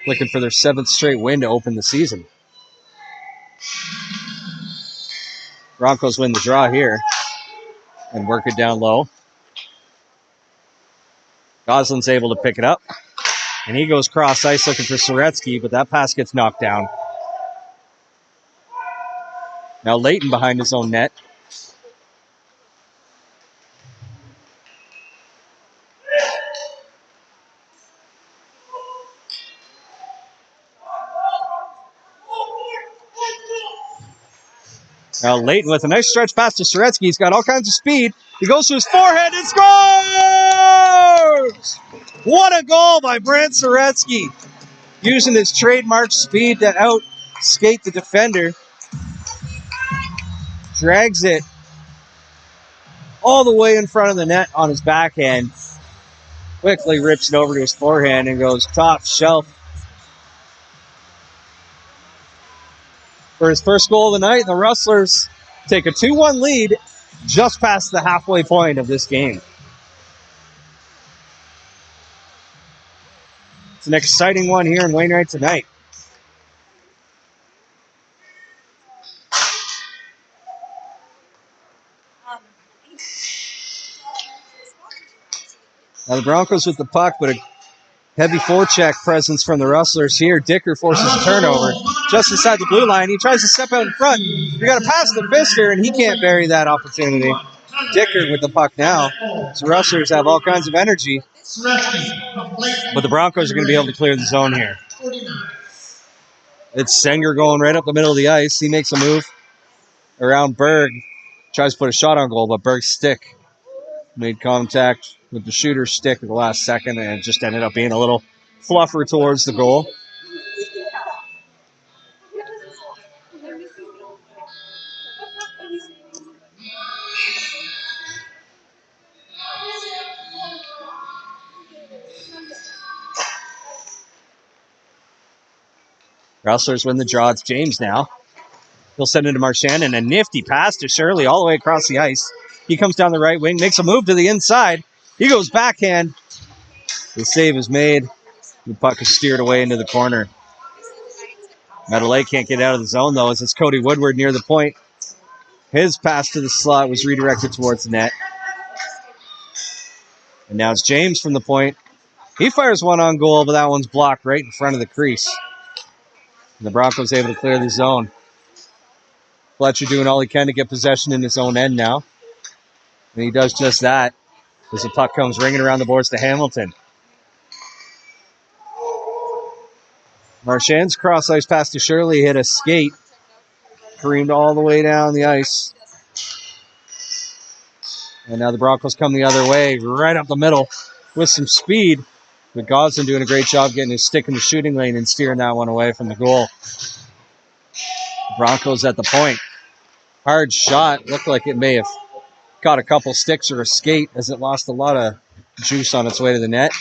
looking for their 7th straight win to open the season. Broncos win the draw here and work it down low. Goslin's able to pick it up, and he goes cross ice looking for Soretsky, but that pass gets knocked down. Now Layton behind his own net. Now Layton with a nice stretch pass to Soretsky. He's got all kinds of speed. He goes to his forehand and scores! What a goal by Brent Soretsky. Using his trademark speed to out-skate the defender. Drags it all the way in front of the net on his backhand. Quickly rips it over to his forehand and goes top shelf. For his first goal of the night, the Rustlers take a 2-1 lead just past the halfway point of this game. It's an exciting one here in Wainwright tonight. Now the Broncos with the puck, but a heavy forecheck presence from the Rustlers here. Dicker forces a turnover just inside the blue line. He tries to step out in front. You got to pass the Fister, and he can't bury that opportunity. Dicker with the puck now. So Rustlers have all kinds of energy, but the Broncos are going to be able to clear the zone here. It's Senger going right up the middle of the ice. He makes a move around Berg. Tries to put a shot on goal, but Berg's stick made contact with the shooter's stick at the last second, and it just ended up being a little fluffer towards the goal. Rustlers win the draw. It's James now. He'll send it to Marchand, and a nifty pass to Shirley all the way across the ice. He comes down the right wing, makes a move to the inside. He goes backhand. The save is made. The puck is steered away into the corner. Meadow can't get out of the zone, though, as it's Cody Woodward near the point. His pass to the slot was redirected towards the net. And now it's James from the point. He fires one on goal, but that one's blocked right in front of the crease. And the Broncos able to clear the zone. Fletcher doing all he can to get possession in his own end now. And he does just that as the puck comes ringing around the boards to Hamilton. Marchand's cross-ice pass to Shirley hit a skate. Careened all the way down the ice. And now the Broncos come the other way, right up the middle with some speed. But Goslin doing a great job getting his stick in the shooting lane and steering that one away from the goal. Broncos at the point. Hard shot. Looked like it may have caught a couple sticks or a skate as it lost a lot of juice on its way to the net.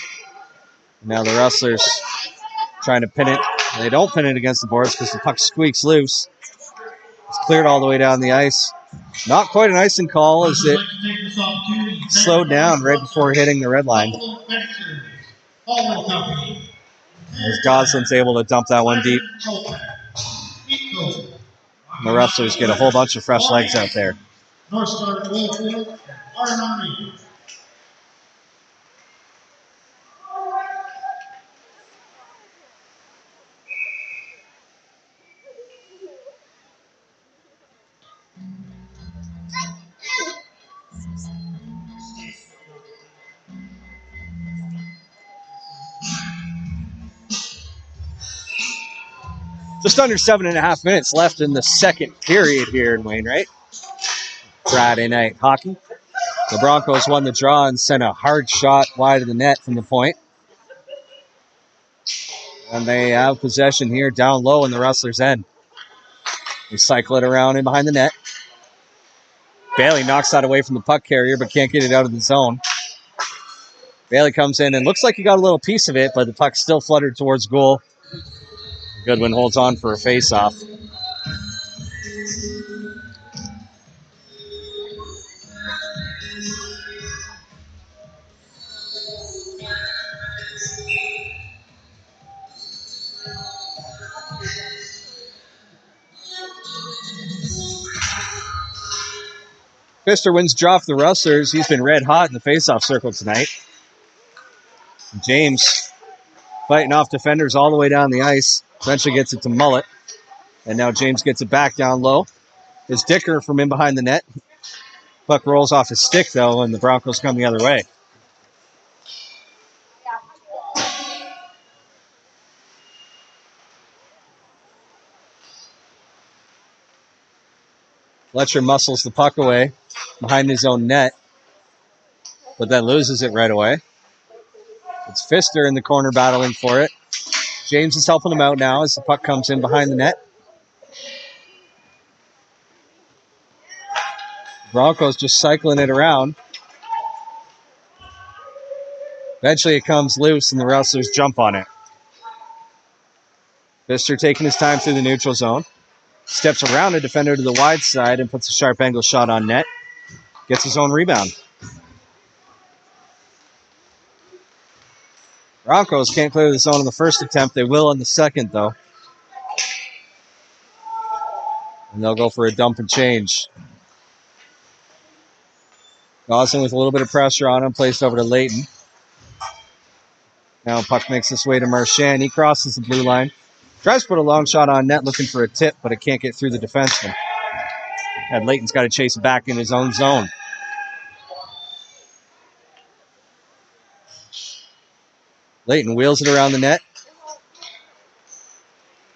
Now the Rustlers trying to pin it. They don't pin it against the boards because the puck squeaks loose. It's cleared all the way down the ice. Not quite an icing call as it slowed down right before hitting the red line. As Goslin's able to dump that one deep. And the Rustlers get a whole bunch of fresh legs out there. Just under 7.5 minutes left in the second period here in Wainwright. Friday night hockey. The Broncos won the draw and sent a hard shot wide of the net from the point. And they have possession here down low in the Rustlers' end. They cycle it around in behind the net. Bailey knocks that away from the puck carrier but can't get it out of the zone. Bailey comes in and looks like he got a little piece of it, but the puck still fluttered towards goal. Goodwin holds on for a face-off. Pfister wins draw for the Rustlers. He's been red hot in the face-off circle tonight. James fighting off defenders all the way down the ice. Eventually gets it to Mullet. And now James gets it back down low. It's Dicker from in behind the net. Puck rolls off his stick, though, and the Broncos come the other way. Fletcher muscles the puck away behind his own net, but then loses it right away. It's Pfister in the corner battling for it. James is helping him out now as the puck comes in behind the net. Broncos just cycling it around. Eventually it comes loose and the Rustlers jump on it. Pfister taking his time through the neutral zone. Steps around a defender to the wide side and puts a sharp angle shot on net. Gets his own rebound. Broncos can't clear the zone in the first attempt. They will on the second, though. And they'll go for a dump and change. Dawson with a little bit of pressure on him, placed over to Layton. Now puck makes its way to Marchand. He crosses the blue line. Tries to put a long shot on net looking for a tip, but it can't get through the defenseman. And Layton's got to chase it back in his own zone. Layton wheels it around the net.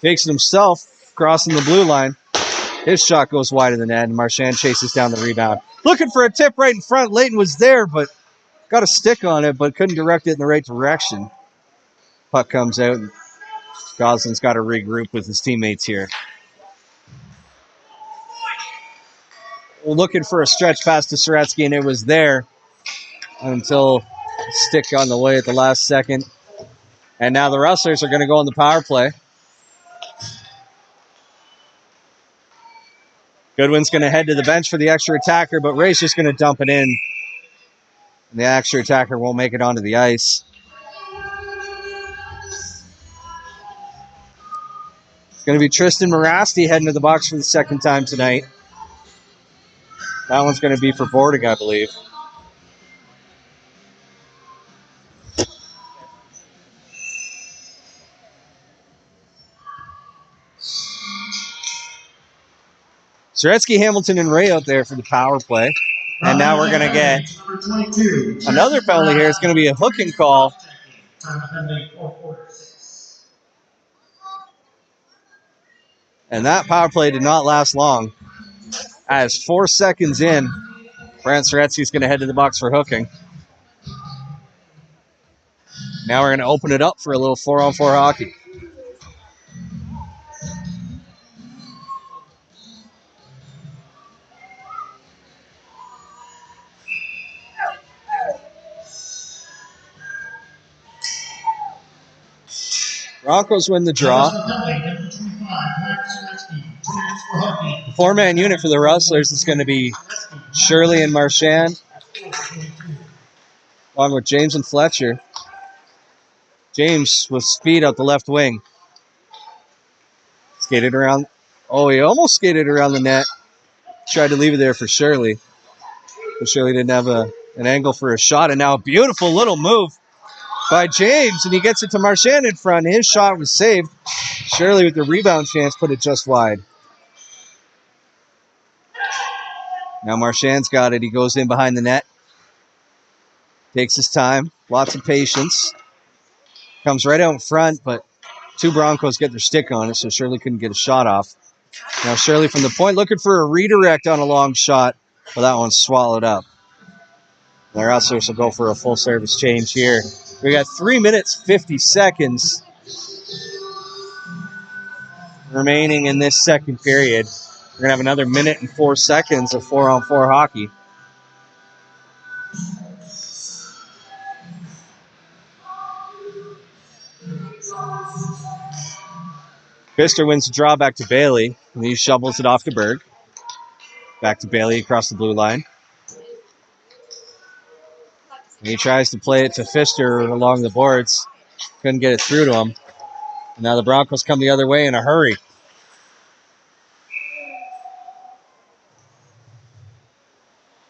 Takes it himself, crossing the blue line. His shot goes wide of the net, and Marchand chases down the rebound. Looking for a tip right in front. Layton was there, but got a stick on it, but couldn't direct it in the right direction. Puck comes out, and Goslin's got to regroup with his teammates here. Looking for a stretch pass to Soretsky, and it was there until stick on the way at the last second. And now the Rustlers are going to go on the power play. Goodwin's going to head to the bench for the extra attacker, but Ray's just going to dump it in. And the extra attacker won't make it onto the ice. It's going to be Tristan Morasti heading to the box for the second time tonight. That one's going to be for Bordig, I believe. Soretsky, Hamilton, and Ray out there for the power play. And now we're going to get another penalty here. It's going to be a hooking call. And that power play did not last long. As 4 seconds in, Brant Soretsky's going to head to the box for hooking. Now we're going to open it up for a little 4-on-4 hockey. Broncos win the draw. The four-man unit for the Rustlers is going to be Shirley and Marchand, along with James and Fletcher. James with speed out the left wing. Skated around. Oh, he almost skated around the net. Tried to leave it there for Shirley. But Shirley didn't have an angle for a shot. And now a beautiful little move by James, and he gets it to Marchand in front. His shot was saved. Shirley with the rebound chance put it just wide. Now Marchand's got it. He goes in behind the net. Takes his time. Lots of patience. Comes right out in front, but two Broncos get their stick on it, so Shirley couldn't get a shot off. Now Shirley from the point looking for a redirect on a long shot. Well, that one's swallowed up. The Rustlers will go for a full service change here. We got 3 minutes, 50 seconds remaining in this second period. We're going to have another minute and 4 seconds of 4-on-4 hockey. Pfister wins the draw back to Bailey, and he shovels it off to Berg. Back to Bailey across the blue line. And he tries to play it to Pfister along the boards. Couldn't get it through to him. And now the Broncos come the other way in a hurry.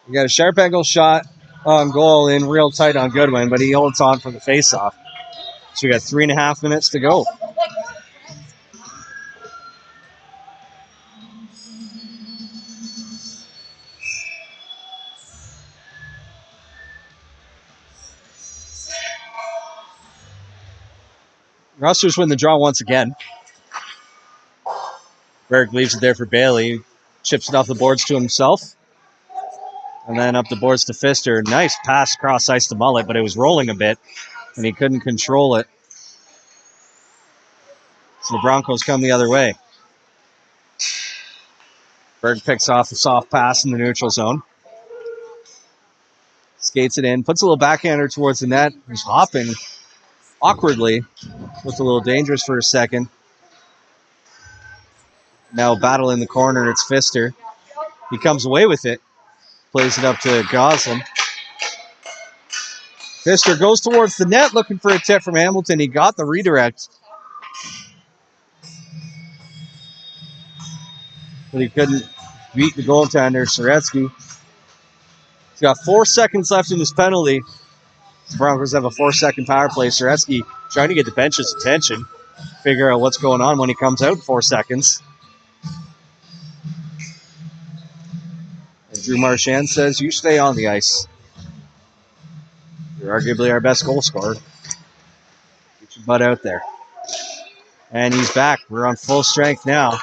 We got a sharp angle shot on goal in real tight on Goodwin, but he holds on for the faceoff. So we got 3.5 minutes to go. Rustles win the draw once again. Berg leaves it there for Bailey. Chips it off the boards to himself. And then up the boards to Pfister. Nice pass cross ice to Mullet, but it was rolling a bit, and he couldn't control it. So the Broncos come the other way. Berg picks off a soft pass in the neutral zone. Skates it in, puts a little backhander towards the net. He's hopping awkwardly. Looked a little dangerous for a second. Now battle in the corner, it's Pfister. He comes away with it. Plays it up to Goslin. Pfister goes towards the net looking for a tip from Hamilton. He got the redirect. But he couldn't beat the goaltender, Soretsky. He's got 4 seconds left in his penalty. The Broncos have a 4-second power play. Soretsky trying to get the bench's attention. Figure out what's going on when he comes out in 4 seconds. And Drew Marchand says, you stay on the ice. You're arguably our best goal scorer. Get your butt out there. And he's back. We're on full strength now.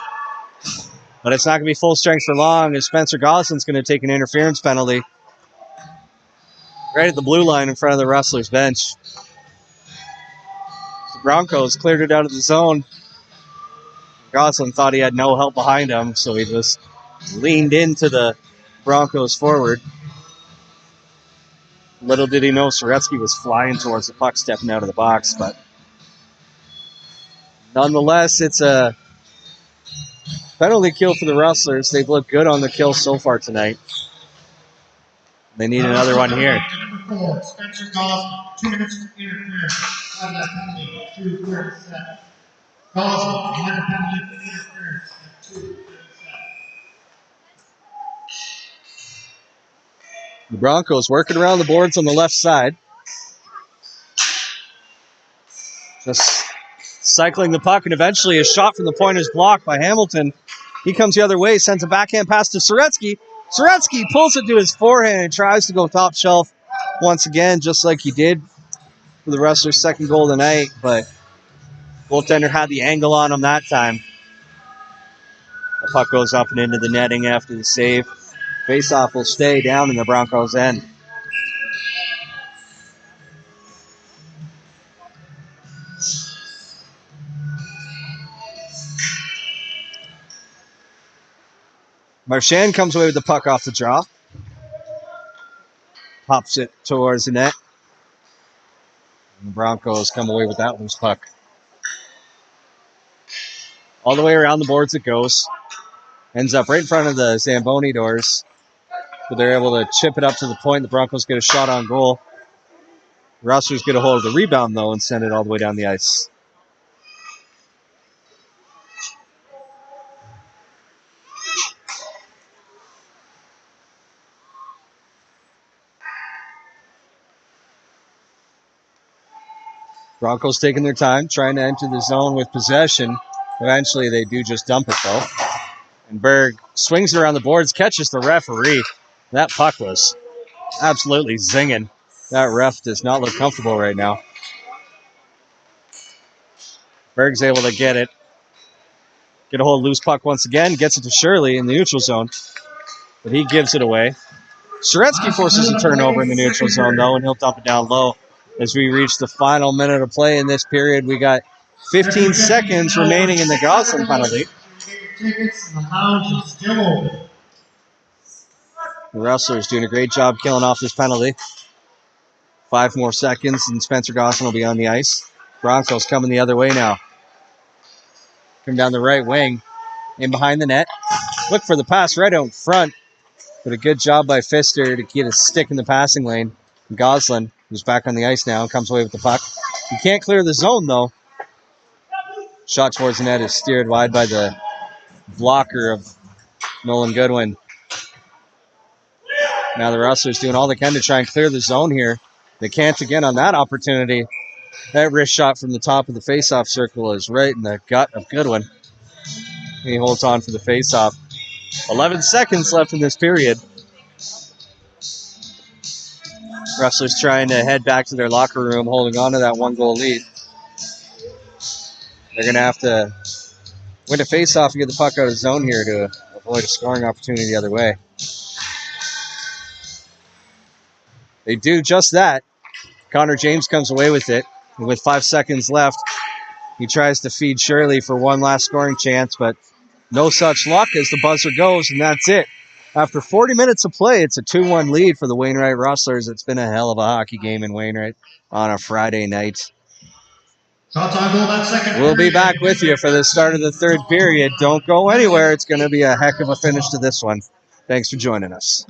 But it's not going to be full strength for long, as Spencer Goslin's going to take an interference penalty right at the blue line in front of the Rustlers bench. The Broncos cleared it out of the zone. Goslin thought he had no help behind him, so he just leaned into the Broncos forward. Little did he know Soretsky was flying towards the puck, stepping out of the box, but nonetheless, it's a penalty kill for the Rustlers. They've looked good on the kill so far tonight. They need another one here. Number 4, Spencer Goslin, 2 minutes for interference. On that penalty, 2:37. Goslin had a penalty for interference at 2:37. The Broncos working around the boards on the left side. Just cycling the puck, and eventually a shot from the point is blocked by Hamilton. He comes the other way, sends a backhand pass to Soretsky. Soretsky pulls it to his forehand and tries to go top shelf once again, just like he did for the Rustlers' second goal tonight, but goaltender had the angle on him that time. The puck goes up and into the netting after the save. Faceoff will stay down in the Broncos' end. Marchand comes away with the puck off the draw. Pops it towards the net. And the Broncos come away with that loose puck. All the way around the boards it goes. Ends up right in front of the Zamboni doors. But they're able to chip it up to the point. The Broncos get a shot on goal. The Rustlers get a hold of the rebound, though, and send it all the way down the ice. Broncos taking their time, trying to enter the zone with possession. Eventually, they do just dump it, though. And Berg swings it around the boards, catches the referee. That puck was absolutely zinging. That ref does not look comfortable right now. Berg's able to get it. Get a hold of loose puck once again. Gets it to Shirley in the neutral zone. But he gives it away. Soretsky forces a turnover in the neutral zone, though, and he'll dump it down low. As we reach the final minute of play in this period, we got 15 seconds remaining in the Goslin penalty. Tickets and the lounge is still open. The Rustlers doing a great job killing off this penalty. 5 more seconds, and Spencer Goslin will be on the ice. Broncos coming the other way now. Come down the right wing. In behind the net. Look for the pass right out in front. But a good job by Pfister to get a stick in the passing lane. Goslin, who's back on the ice now, comes away with the puck. He can't clear the zone, though. Shot towards the net is steered wide by the blocker of Nolan Goodwin. Now the Rustlers doing all they can to try and clear the zone here. They can't again on that opportunity. That wrist shot from the top of the faceoff circle is right in the gut of Goodwin. And he holds on for the faceoff. 11 seconds left in this period. Rustlers trying to head back to their locker room, holding on to that 1-goal lead. They're going to have to win a faceoff and get the puck out of zone here to avoid a scoring opportunity the other way. They do just that. Connor James comes away with it. And with 5 seconds left, he tries to feed Shirley for one last scoring chance, but no such luck as the buzzer goes, and that's it. After 40 minutes of play, it's a 2-1 lead for the Wainwright Rustlers. It's been a hell of a hockey game in Wainwright on a Friday night. We'll be back with you for the start of the third period. Don't go anywhere. It's going to be a heck of a finish to this one. Thanks for joining us.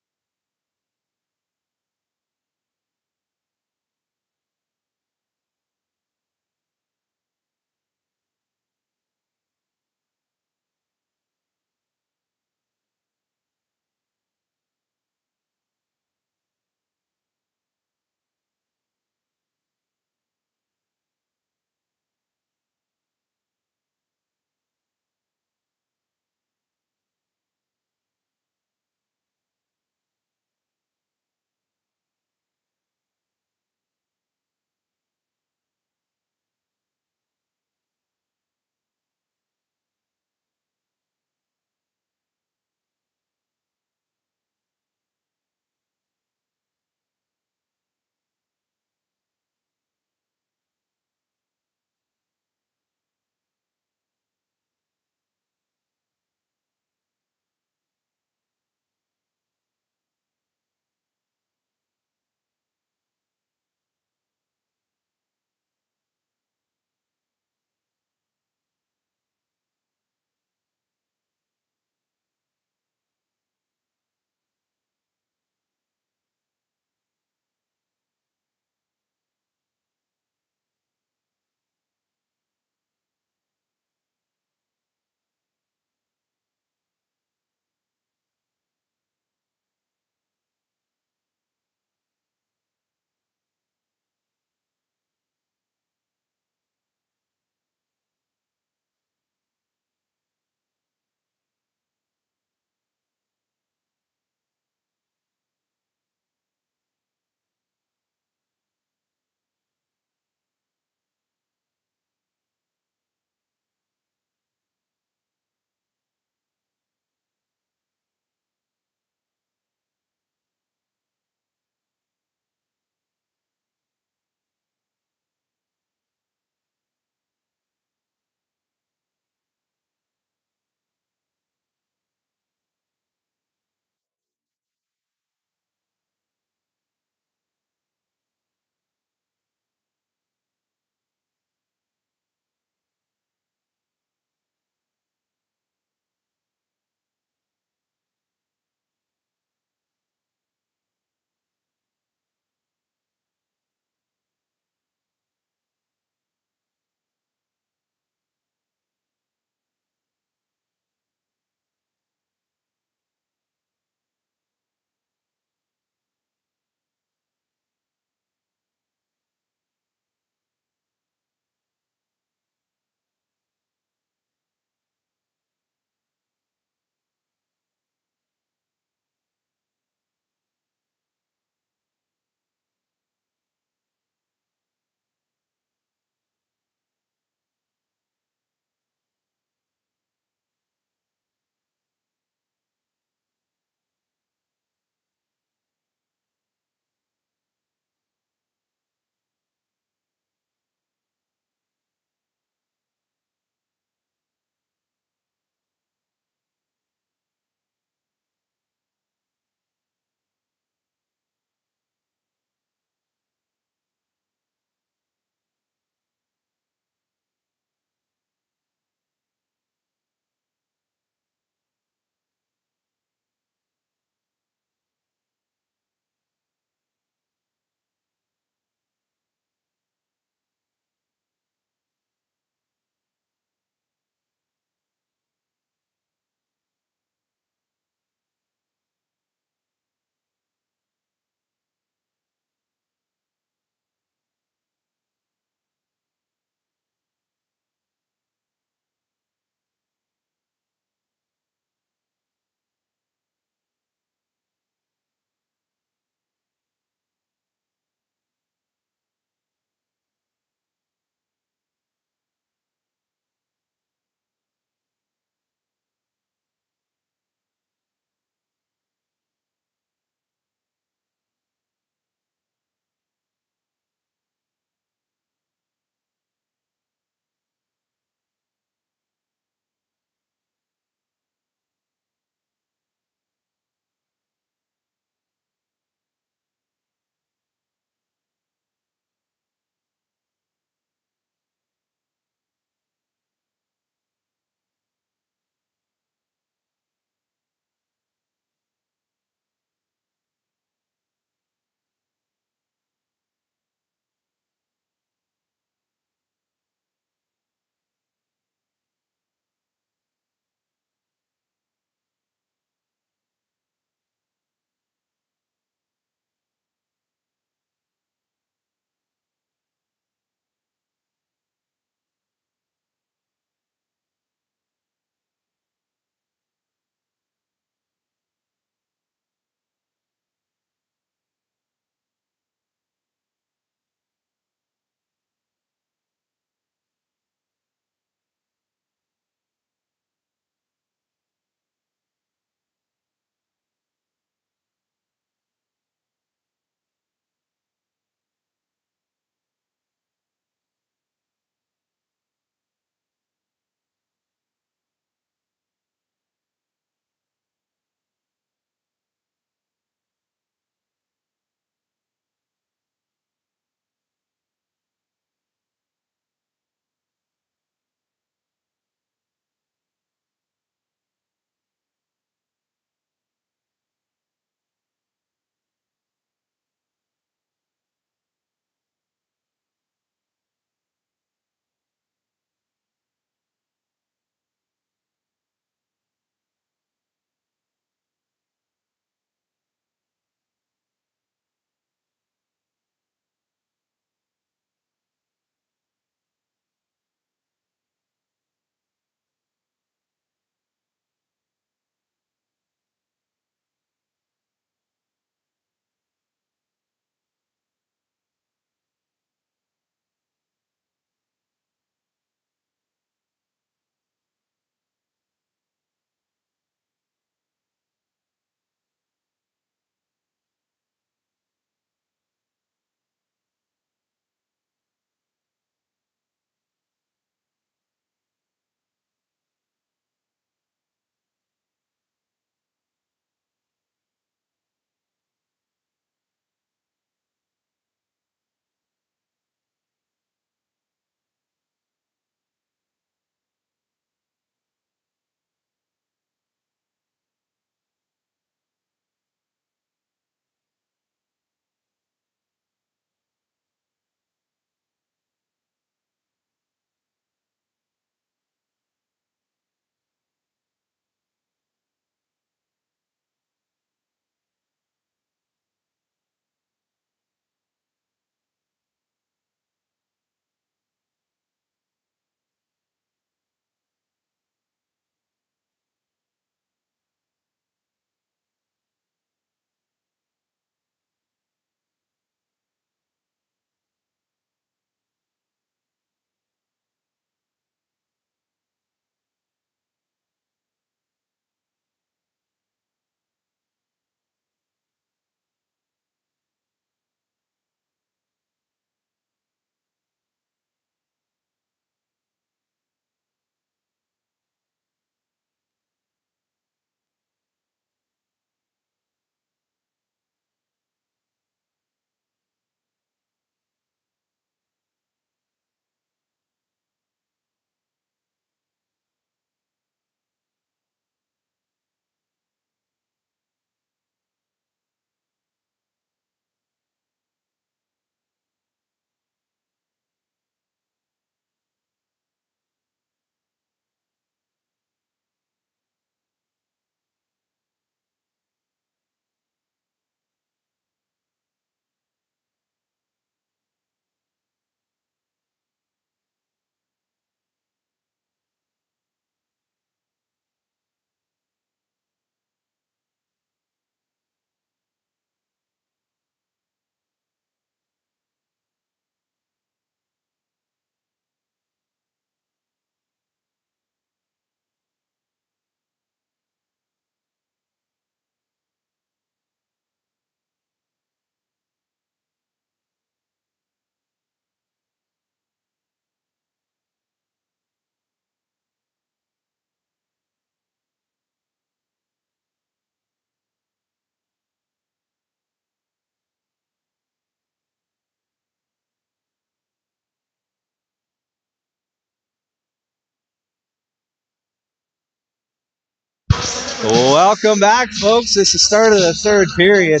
Welcome back, folks. This is the start of the third period.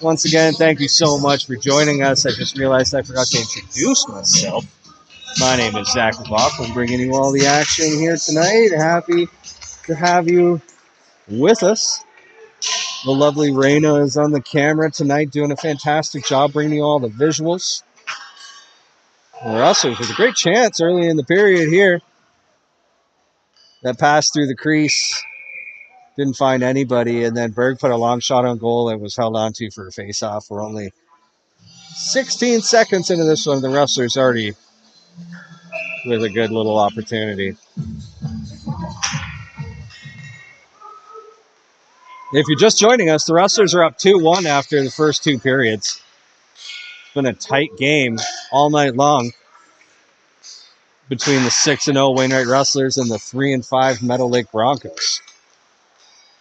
Once again, thank you so much for joining us. I just realized I forgot to introduce myself. My name is Zach LeBach. I'm bringing you all the action here tonight. Happy to have you with us. The lovely Raina is on the camera tonight, doing a fantastic job bringing you all the visuals. The Rustles with a great chance early in the period here. That pass through the crease. Didn't find anybody, and then Berg put a long shot on goal. It was held on to for a face-off. We're only 16 seconds into this one. The Rustlers already with a good little opportunity. If you're just joining us, the Rustlers are up 2-1 after the first two periods. It's been a tight game all night long between the 6-0 Wainwright Rustlers and the 3-5 Meadow Lake Broncos.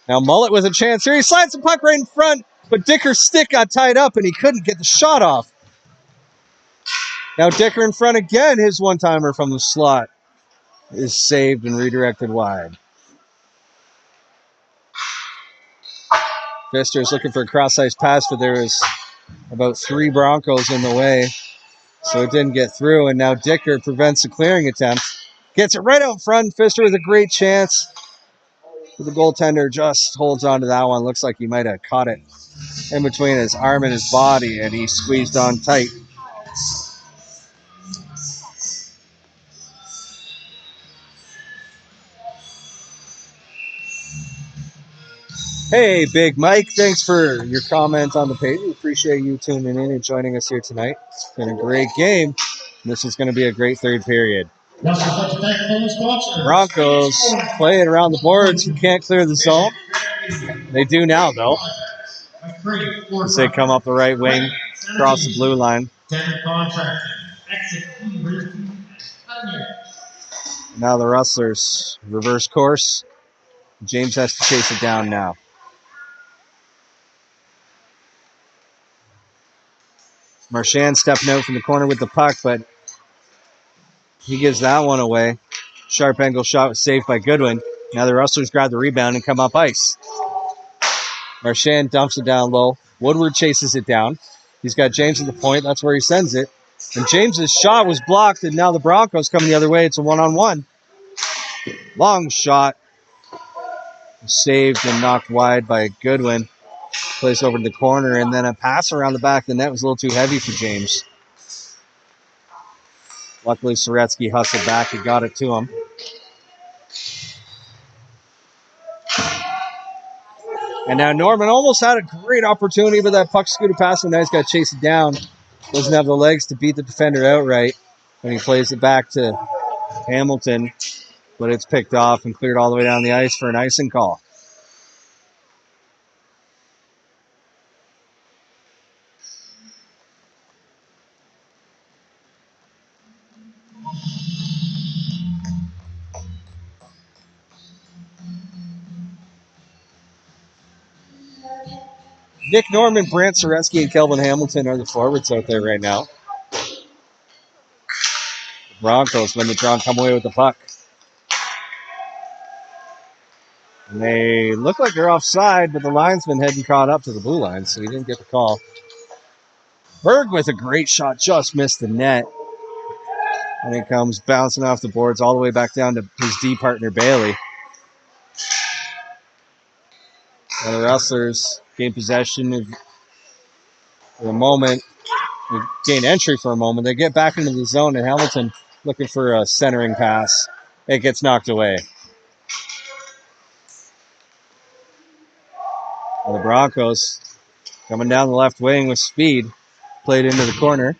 Now Mullet with a chance here. He slides the puck right in front, but Dicker's stick got tied up and he couldn't get the shot off. Now Dicker in front again. His one-timer from the slot is saved and redirected wide. Pfister's looking for a cross-ice pass, but there was about 3 Broncos in the way, so it didn't get through. And now Dicker prevents a clearing attempt. Gets it right out front. Pfister with a great chance. The goaltender just holds on to that one. Looks like he might have caught it in between his arm and his body, and he squeezed on tight. Hey, Big Mike, thanks for your comment on the page. We appreciate you tuning in and joining us here tonight. It's been a great game. This is going to be a great third period. Broncos playing around the boards. You can't clear the zone. They do now, though. As they come up the right wing, across the blue line. Now the Rustlers reverse course. James has to chase it down now. Marchand stepping out from the corner with the puck, but he gives that one away. Sharp angle shot was saved by Goodwin. Now the Rustlers grab the rebound and come up ice. Marchand dumps it down low. Woodward chases it down. He's got James at the point. That's where he sends it. And James's shot was blocked, and now the Broncos come the other way. It's a one-on-one. Long shot. Saved and knocked wide by Goodwin. Plays over to the corner, and then a pass around the back of the net was a little too heavy for James. Luckily, Soretsky hustled back and got it to him. And now Norman almost had a great opportunity, but that puck scooted past him. Now he's got to chase it down. Doesn't have the legs to beat the defender outright. And he plays it back to Hamilton, but it's picked off and cleared all the way down the ice for an icing call. Nick Norman, Brant Soretsky, and Kelvin Hamilton are the forwards out there right now. The Broncos, when the draw, come away with the puck. And they look like they're offside, but the linesman hadn't caught up to the blue line, so he didn't get the call. Berg with a great shot, just missed the net. And it comes bouncing off the boards all the way back down to his D partner, Bailey. And the Rustlers gain possession for a moment. They gain entry for a moment. They get back into the zone, and Hamilton looking for a centering pass. It gets knocked away. And the Broncos coming down the left wing with speed. Played into the corner.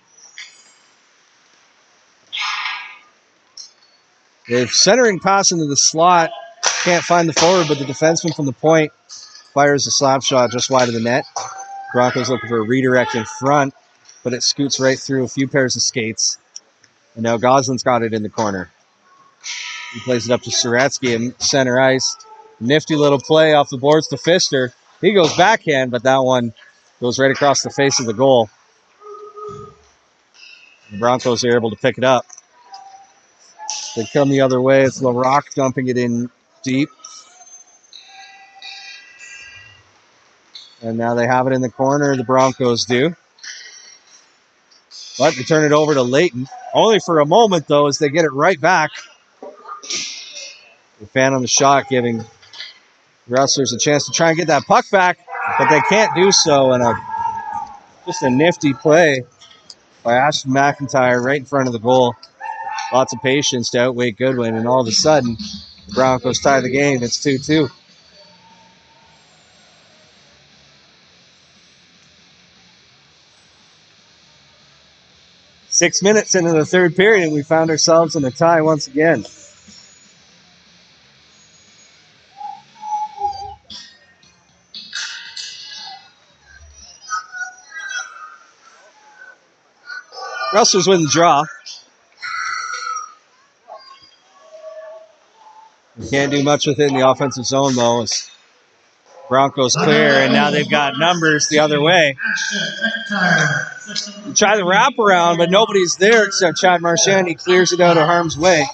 They're centering pass into the slot. Can't find the forward, but the defenseman from the point fires a slap shot just wide of the net. Broncos looking for a redirect in front, but it scoots right through a few pairs of skates. And now Goslin's got it in the corner. He plays it up to Soretsky in center ice. Nifty little play off the boards to Pfister. He goes backhand, but that one goes right across the face of the goal. The Broncos are able to pick it up. They come the other way. It's LaRock dumping it in deep. And now they have it in the corner, the Broncos do. But they turn it over to Layton. Only for a moment, though, as they get it right back. The fan on the shot giving Rustlers a chance to try and get that puck back, but they can't do so. And just a nifty play by Ashton McIntyre right in front of the goal. Lots of patience to outweigh Goodwin, and all of a sudden, the Broncos tie the game. It's 2-2. Six minutes into the third period, and we found ourselves in a tie once again. Rustlers win the draw. We can't do much with it in the offensive zone, though. As Broncos clear, and now they've got numbers the other way. Try the wraparound, but nobody's there except Chad Marchand. He clears it out of harm's way.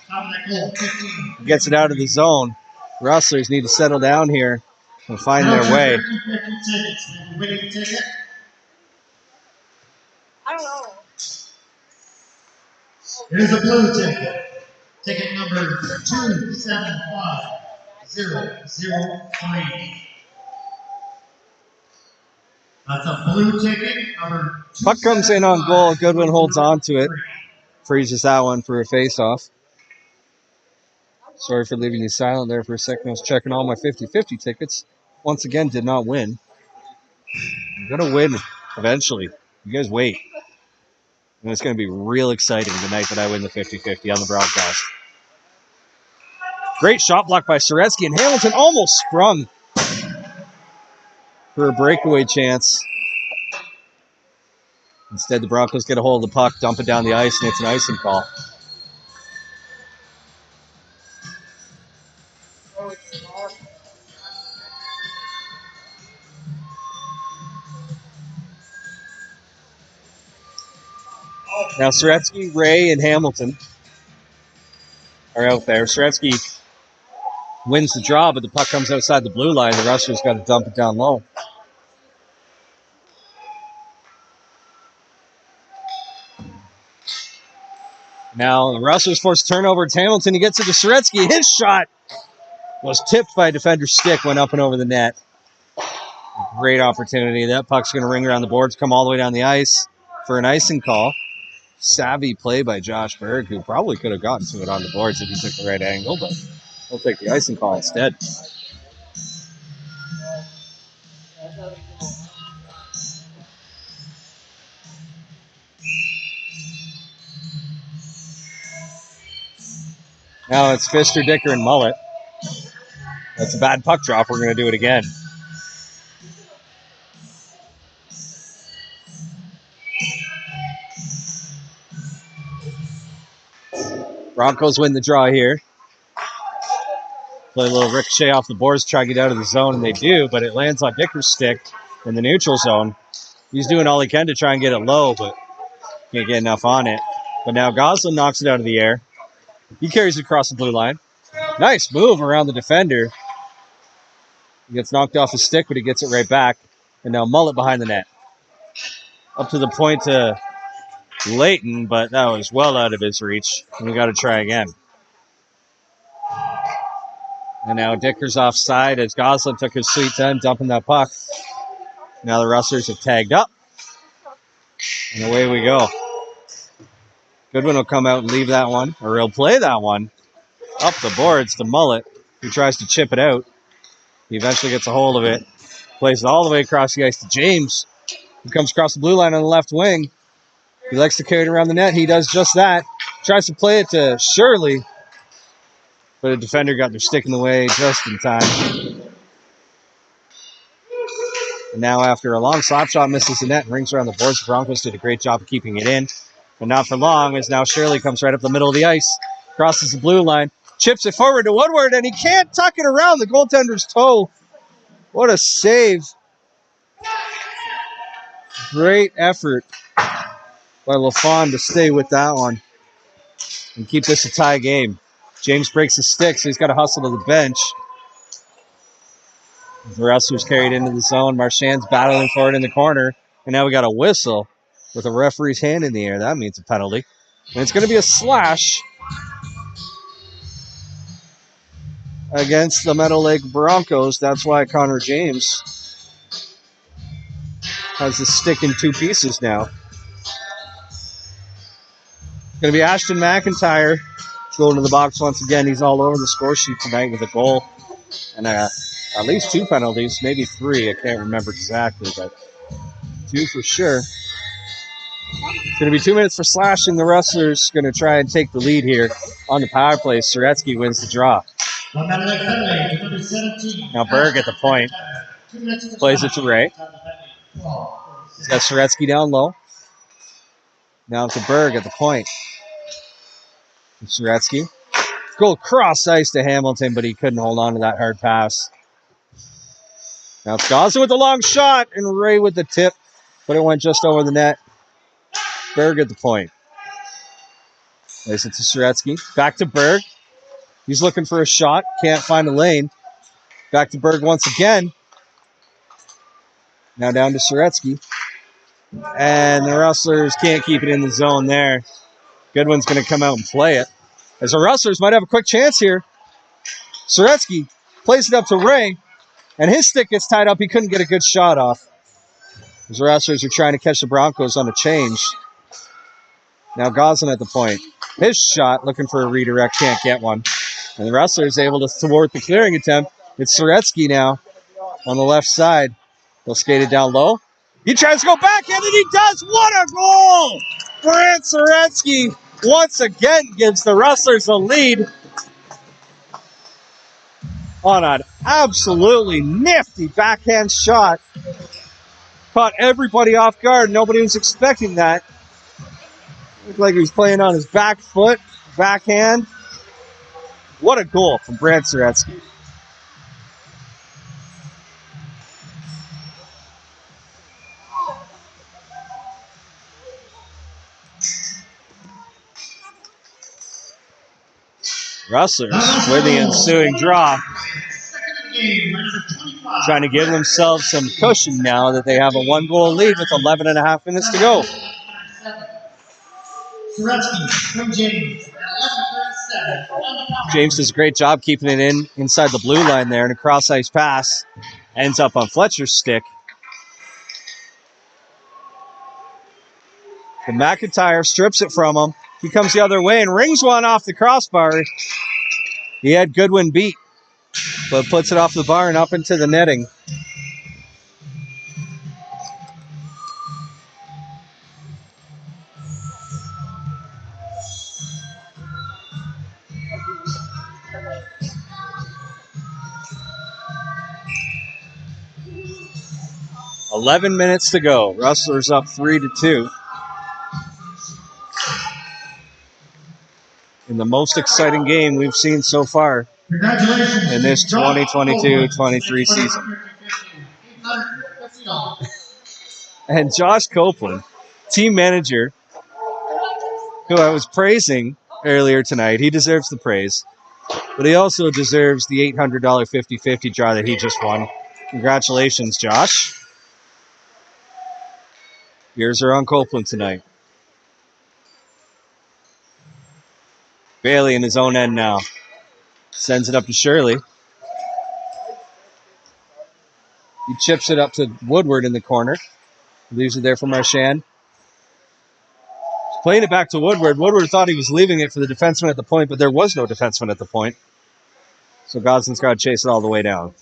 Gets it out of the zone. Rustlers need to settle down here and find their way. I don't know. Here's a blue ticket. Ticket number 275003. That's a blue ticket. Number Puck comes in on goal. Goodwin holds on to it. Freezes that one for a face-off. Sorry for leaving you silent there for a second. I was checking all my 50-50 tickets. Once again, did not win. I'm going to win eventually. You guys wait. And it's going to be real exciting the night that I win the 50-50 on the broadcast. Great shot block by Soretsky, and Hamilton almost sprung for a breakaway chance. Instead, the Broncos get a hold of the puck, dump it down the ice, and it's an icing call. Now, Soretsky, Ray, and Hamilton are out there. Soretsky wins the draw, but the puck comes outside the blue line. The Rustlers got to dump it down low. Now, the Rustlers force turnover. It's Hamilton. He gets it to Soretsky. His shot was tipped by a defender's stick, went up and over the net. Great opportunity. That puck's going to ring around the boards, come all the way down the ice for an icing call. Savvy play by Josh Berg, who probably could have gotten to it on the boards if he took the right angle, but he'll take the icing call instead. Now it's Pfister, Dicker, and Mullet. That's a bad puck drop. We're going to do it again. Broncos win the draw here. Play a little ricochet off the boards, try to get out of the zone, and they do, but it lands on Dicker's stick in the neutral zone. He's doing all he can to try and get it low, but can't get enough on it. But now Goslin knocks it out of the air. He carries it across the blue line. Nice move around the defender. He gets knocked off his stick, but he gets it right back. And now Mullet behind the net. Up to the point to Layton, but that was well out of his reach. And we got to try again. And now Dicker's offside as Goslin took his sweet time dumping that puck. Now the Rustlers have tagged up. And away we go. Goodwin will come out and leave that one, or he'll play that one up the boards to Mullet, who tries to chip it out. He eventually gets a hold of it, plays it all the way across the ice to James, who comes across the blue line on the left wing. He likes to carry it around the net. He does just that. Tries to play it to Shirley, but a defender got their stick in the way just in time. And now after a long slap shot misses the net and rings around the boards, the Broncos did a great job of keeping it in. But not for long, as now Shirley comes right up the middle of the ice, crosses the blue line, chips it forward to Woodward, and he can't tuck it around the goaltender's toe. What a save. Great effort by LaFawn to stay with that one and keep this a tie game. James breaks his stick, so he's got to hustle to the bench. The Rustlers carried into the zone. Marchand's battling for it in the corner. And now we got a whistle with a referee's hand in the air. That means a penalty. And it's going to be a slash against the Meadow Lake Broncos. That's why Connor James has the stick in two pieces now. Going to be Ashton McIntyre going to the box once again. He's all over the score sheet tonight with a goal and at least two penalties, maybe three. I can't remember exactly, but two for sure. It's going to be 2 minutes for slashing. The Rustlers going to try and take the lead here on the power play. Suretsky wins the draw. Now Berg at the point. Plays it to Ray. He's got Suretsky down low. Now to Berg at the point. Suretsky. Go cross ice to Hamilton, but he couldn't hold on to that hard pass. Now it's Gosling with the long shot and Ray with the tip, but it went just over the net. Berg at the point. Plays it to Suretsky. Back to Berg. He's looking for a shot. Can't find a lane. Back to Berg once again. Now down to Suretsky. And the Rustlers can't keep it in the zone there. Goodwin's going to come out and play it. As the Rustlers might have a quick chance here. Suretsky plays it up to Ray. And his stick gets tied up. He couldn't get a good shot off. The Rustlers are trying to catch the Broncos on a change. Now Gosling at the point. His shot, looking for a redirect, can't get one. And the Rustlers able to thwart the clearing attempt. It's Suretsky now on the left side. They'll skate it down low. He tries to go backhand, and he does. What a goal! Brant Suretsky once again gives the Rustlers a lead on an absolutely nifty backhand shot. Caught everybody off guard. Nobody was expecting that. Looked like he was playing on his back foot, backhand. What a goal from Brant Suretsky. Rustlers with the ensuing draw. Trying to give themselves some cushion now that they have a one-goal lead with 11 and a half minutes to go. James does a great job keeping it inside the blue line there, and a cross-ice pass ends up on Fletcher's stick. And McIntyre strips it from him. He comes the other way and rings one off the crossbar. He had Goodwin beat, but puts it off the bar and up into the netting. .11 minutes to go. Rustlers up 3-2. In the most exciting game we've seen so far in this 2022-23 season. And Josh Copeland, team manager, who I was praising earlier tonight, he deserves the praise. But he also deserves the $800 50-50 draw that he just won. Congratulations, Josh. Ears are on Copeland tonight. Bailey in his own end now. Sends it up to Shirley. He chips it up to Woodward in the corner. Leaves it there for Marchand. He's playing it back to Woodward. Woodward thought he was leaving it for the defenseman at the point, but there was no defenseman at the point. So Gosling's got to chase it all the way down.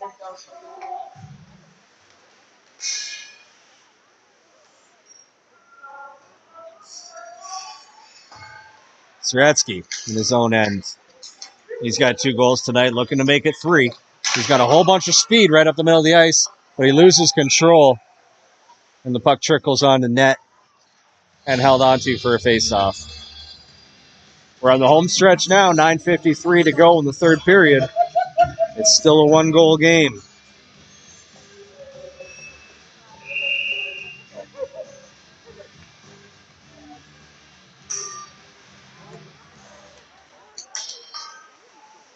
Suretsky in his own end. He's got 2 goals tonight, looking to make it 3. He's got a whole bunch of speed right up the middle of the ice, but he loses control, and the puck trickles on the net and held onto for a face-off. We're on the home stretch now, 9:53 to go in the third period. It's still a 1-goal game.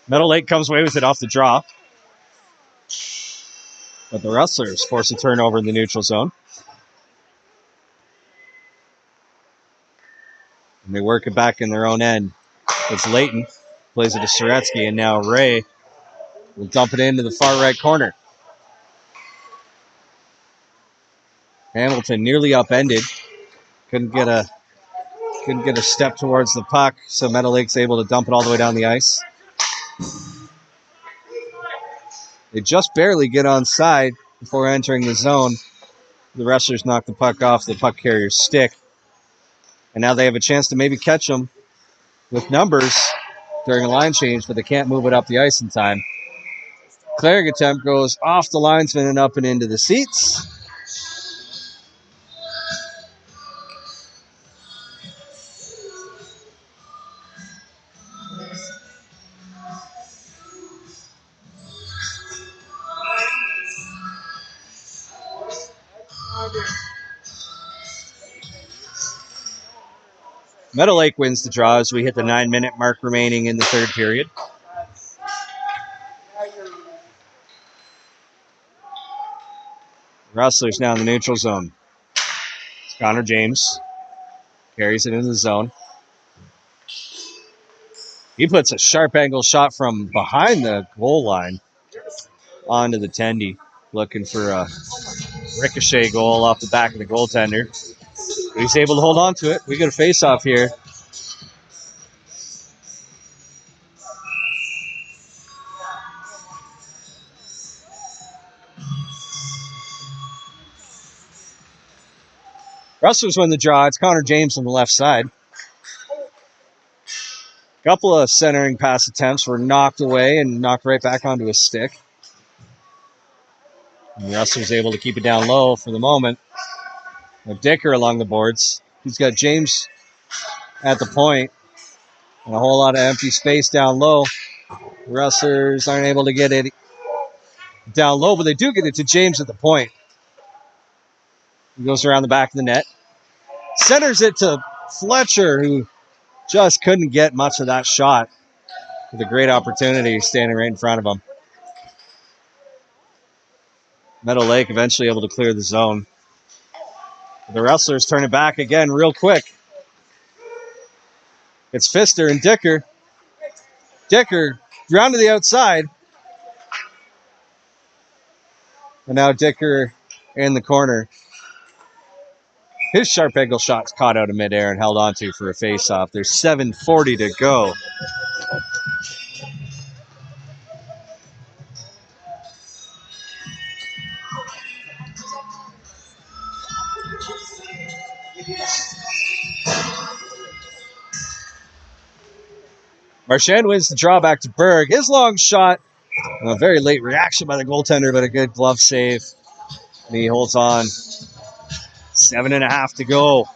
Meadow Lake comes away with it off the draw. But the Rustlers force a turnover in the neutral zone. And they work it back in their own end. It's Layton. Plays it to Soretsky, and now Ray will dump it into the far right corner. Hamilton nearly upended. Couldn't get a step towards the puck, so Meadow Lake's able to dump it all the way down the ice. They just barely get onside before entering the zone. The Rustlers knock the puck off the puck carrier's stick. And now they have a chance to maybe catch them with numbers during a line change, but they can't move it up the ice in time. Cleric attempt goes off the linesman and up and into the seats. Meadow Lake wins the draw as we hit the 9-minute mark remaining in the third period. Rustlers now in the neutral zone. It's Connor James. Carries it into the zone. He puts a sharp angle shot from behind the goal line onto the tendy, looking for a ricochet goal off the back of the goaltender. He's able to hold on to it. We get a face-off here. Rustlers win the draw. It's Connor James on the left side. A couple of centering pass attempts were knocked away and knocked right back onto his stick. And Rustlers able to keep it down low for the moment. Now Dicker along the boards. He's got James at the point and a whole lot of empty space down low. The Rustlers aren't able to get it down low, but they do get it to James at the point. He goes around the back of the net. Centers it to Fletcher, who just couldn't get much of that shot with a great opportunity standing right in front of him. Meadow Lake eventually able to clear the zone. The Rustlers turn it back again real quick. It's Pfister and Dicker. Dicker round to the outside. And now Dicker in the corner. His sharp angle shot's caught out of midair and held onto for a face-off. There's 7:40 to go. Marchand wins the draw back to Berg. His long shot, a very late reaction by the goaltender, but a good glove save. And he holds on. 7.5 to go.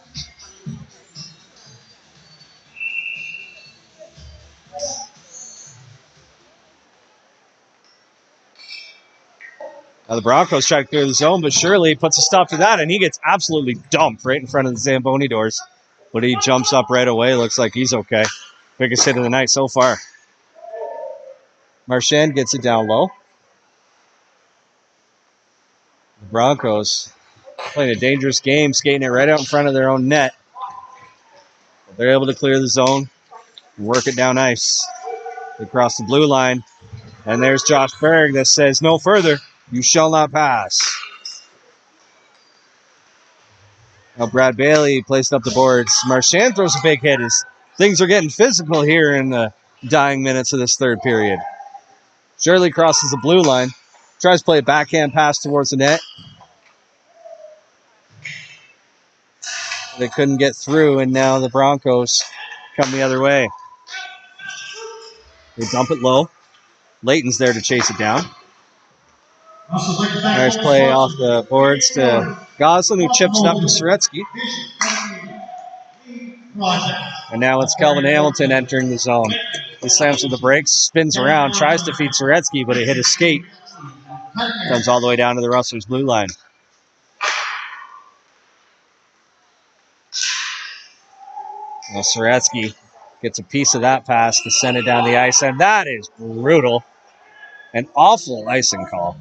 Now the Broncos try to clear the zone, but Shirley puts a stop to that, and he gets absolutely dumped right in front of the Zamboni doors. But he jumps up right away. Looks like he's okay. Biggest hit of the night so far. Marchand gets it down low. The Broncos playing a dangerous game, skating it right out in front of their own net. But they're able to clear the zone, work it down ice. They cross the blue line, and there's Josh Berg that says, "No further, you shall not pass." Now Brad Bailey placed up the boards. Marchand throws a big hit as things are getting physical here in the dying minutes of this third period. Shirley crosses the blue line, tries to play a backhand pass towards the net. They couldn't get through, and now the Broncos come the other way. They dump it low. Layton's there to chase it down. Nice play off the boards to Goslin, who chips it up to Soretsky. And now it's Kelvin Hamilton entering the zone. He slams to the brakes, spins around, tries to feed Soretsky, but it hit his skate. Comes all the way down to the Rustlers' blue line. Well, Soretsky gets a piece of that pass to send it down the ice, and that is brutal. An awful icing call.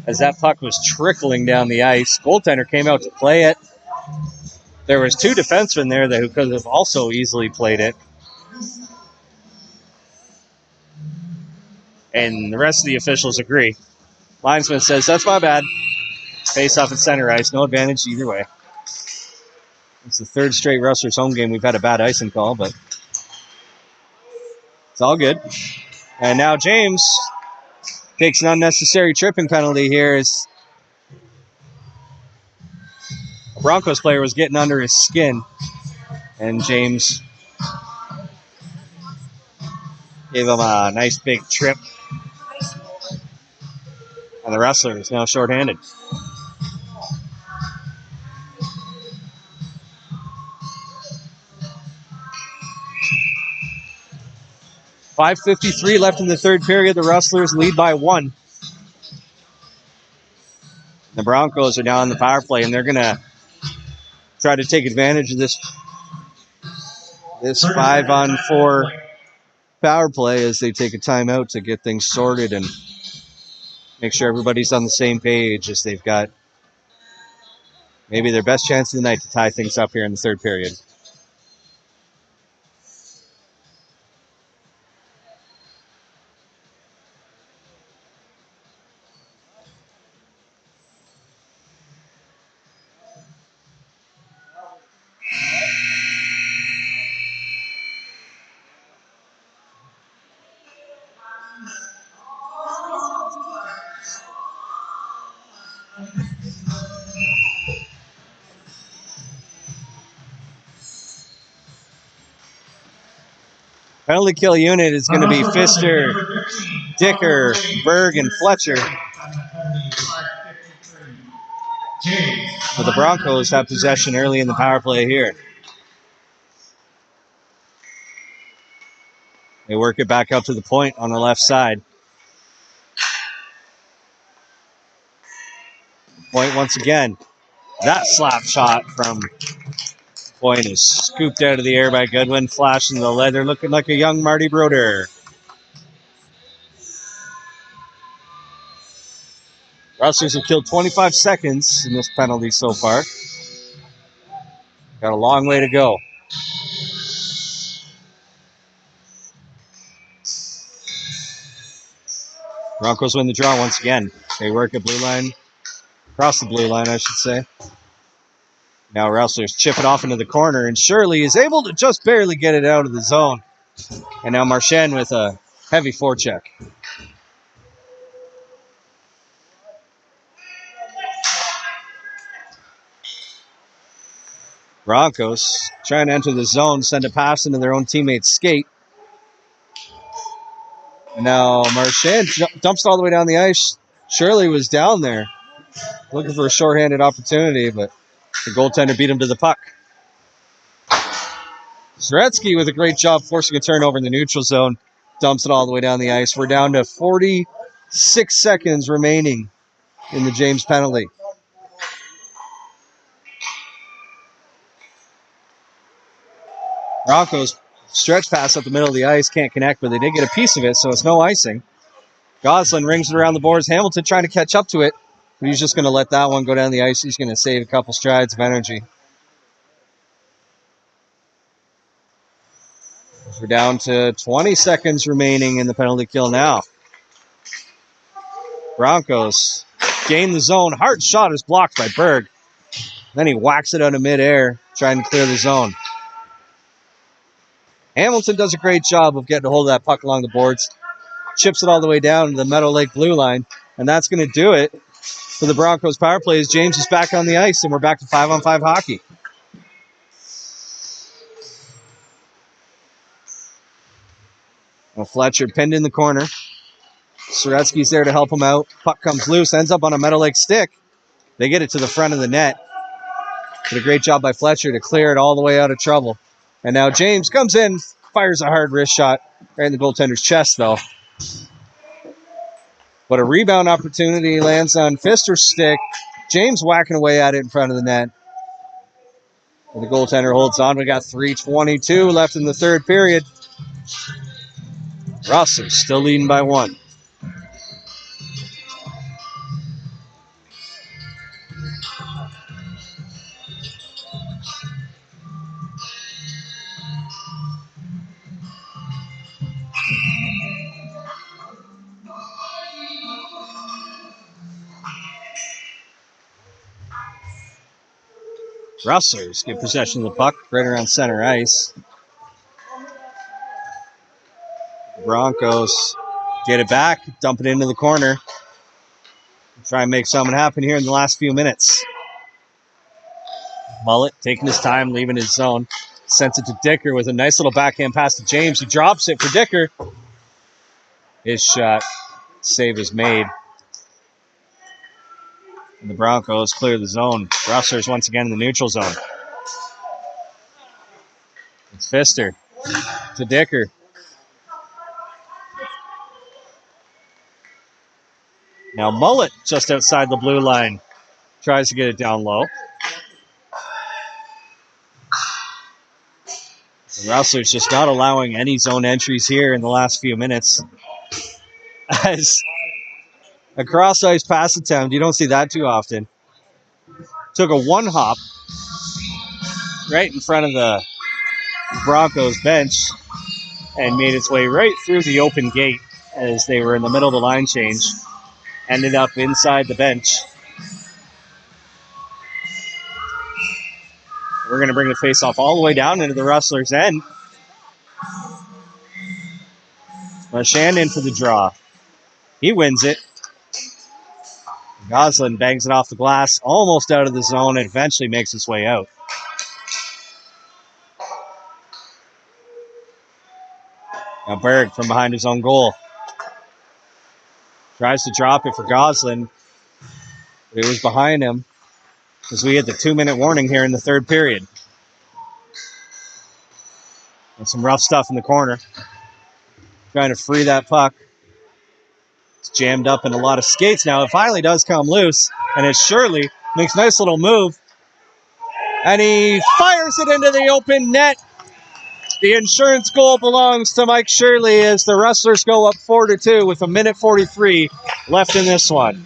as that puck was trickling down the ice. Goaltender came out to play it. There was two defensemen there who could have also easily played it. And the rest of the officials agree. Linesman says, that's my bad. Face off at center ice. No advantage either way. It's the third straight Rustlers home game we've had a bad icing call, but it's all good. And now James takes an unnecessary tripping penalty here as a Broncos player was getting under his skin. And James gave him a nice big trip. And the Rustler is now shorthanded. .553 left in the third period. The Rustlers lead by 1. The Broncos are now on the power play, and they're going to try to take advantage of this 5-on-4 power play as they take a timeout to get things sorted and make sure everybody's on the same page as they've got maybe their best chance of the night to tie things up here in the third period. Penalty kill unit is going to be Pfister, Dicker, Berg, and Fletcher. So the Broncos have possession early in the power play here. They work it back up to the point on the left side. Point once again. That slap shot from Point is scooped out of the air by Goodwin, flashing the leather, looking like a young Marty Broder. Rustlers have killed 25 seconds in this penalty so far. Got a long way to go. Broncos win the draw once again. They work at blue line, across the blue line, I should say. Now Rustlers chip it off into the corner, and Shirley is able to just barely get it out of the zone. And now Marchand with a heavy forecheck. Broncos trying to enter the zone, send a pass into their own teammate's skate. Now Marchand dumps it all the way down the ice. Shirley was down there looking for a shorthanded opportunity, but the goaltender beat him to the puck. Zaretsky with a great job forcing a turnover in the neutral zone. Dumps it all the way down the ice. We're down to 46 seconds remaining in the James penalty. Broncos stretch pass up the middle of the ice. Can't connect, but they did get a piece of it, so it's no icing. Goslin rings it around the boards. Hamilton trying to catch up to it, but he's just going to let that one go down the ice. He's going to save a couple strides of energy. We're down to 20 seconds remaining in the penalty kill now. Broncos gain the zone. Hard shot is blocked by Berg. Then he whacks it out of midair, trying to clear the zone. Hamilton does a great job of getting a hold of that puck along the boards. Chips it all the way down to the Meadow Lake blue line. And that's going to do it for the Broncos power play as James is back on the ice, and we're back to 5-on-5 hockey. Well, Fletcher pinned in the corner. Zaretsky's there to help him out. Puck comes loose, ends up on a Meadow Lake stick. They get it to the front of the net. Did a great job by Fletcher to clear it all the way out of trouble. And now James comes in, fires a hard wrist shot right in the goaltender's chest, though. But a rebound opportunity lands on Pfister's stick. James whacking away at it in front of the net. And the goaltender holds on. We got 3:22 left in the third period. Rustles still leading by 1. Rustlers get possession of the puck right around center ice. Broncos get it back, dump it into the corner. Try and make something happen here in the last few minutes. Mullet taking his time, leaving his zone. Sends it to Dicker with a nice little backhand pass to James. He drops it for Dicker. His shot. Save is made. And the Broncos clear the zone. Rustlers once again in the neutral zone. It's Pfister to Dicker. Now Mullet just outside the blue line. Tries to get it down low. The Rustlers just not allowing any zone entries here in the last few minutes. As a cross-ice pass attempt, you don't see that too often. Took a one-hop right in front of the Broncos bench and made its way right through the open gate as they were in the middle of the line change. Ended up inside the bench. We're going to bring the face-off all the way down into the Rustlers' end. Marchand in for the draw. He wins it. Goslin bangs it off the glass, almost out of the zone, and eventually makes its way out. Now Berg from behind his own goal. Tries to drop it for Goslin. But it was behind him as we had the 2-minute warning here in the third period. And some rough stuff in the corner. Trying to free that puck. It's jammed up in a lot of skates now. It finally does come loose. And it's Shirley. Makes a nice little move. And he fires it into the open net. The insurance goal belongs to Mike Shirley as the Rustlers go up 4-2 with 1:43 left in this one.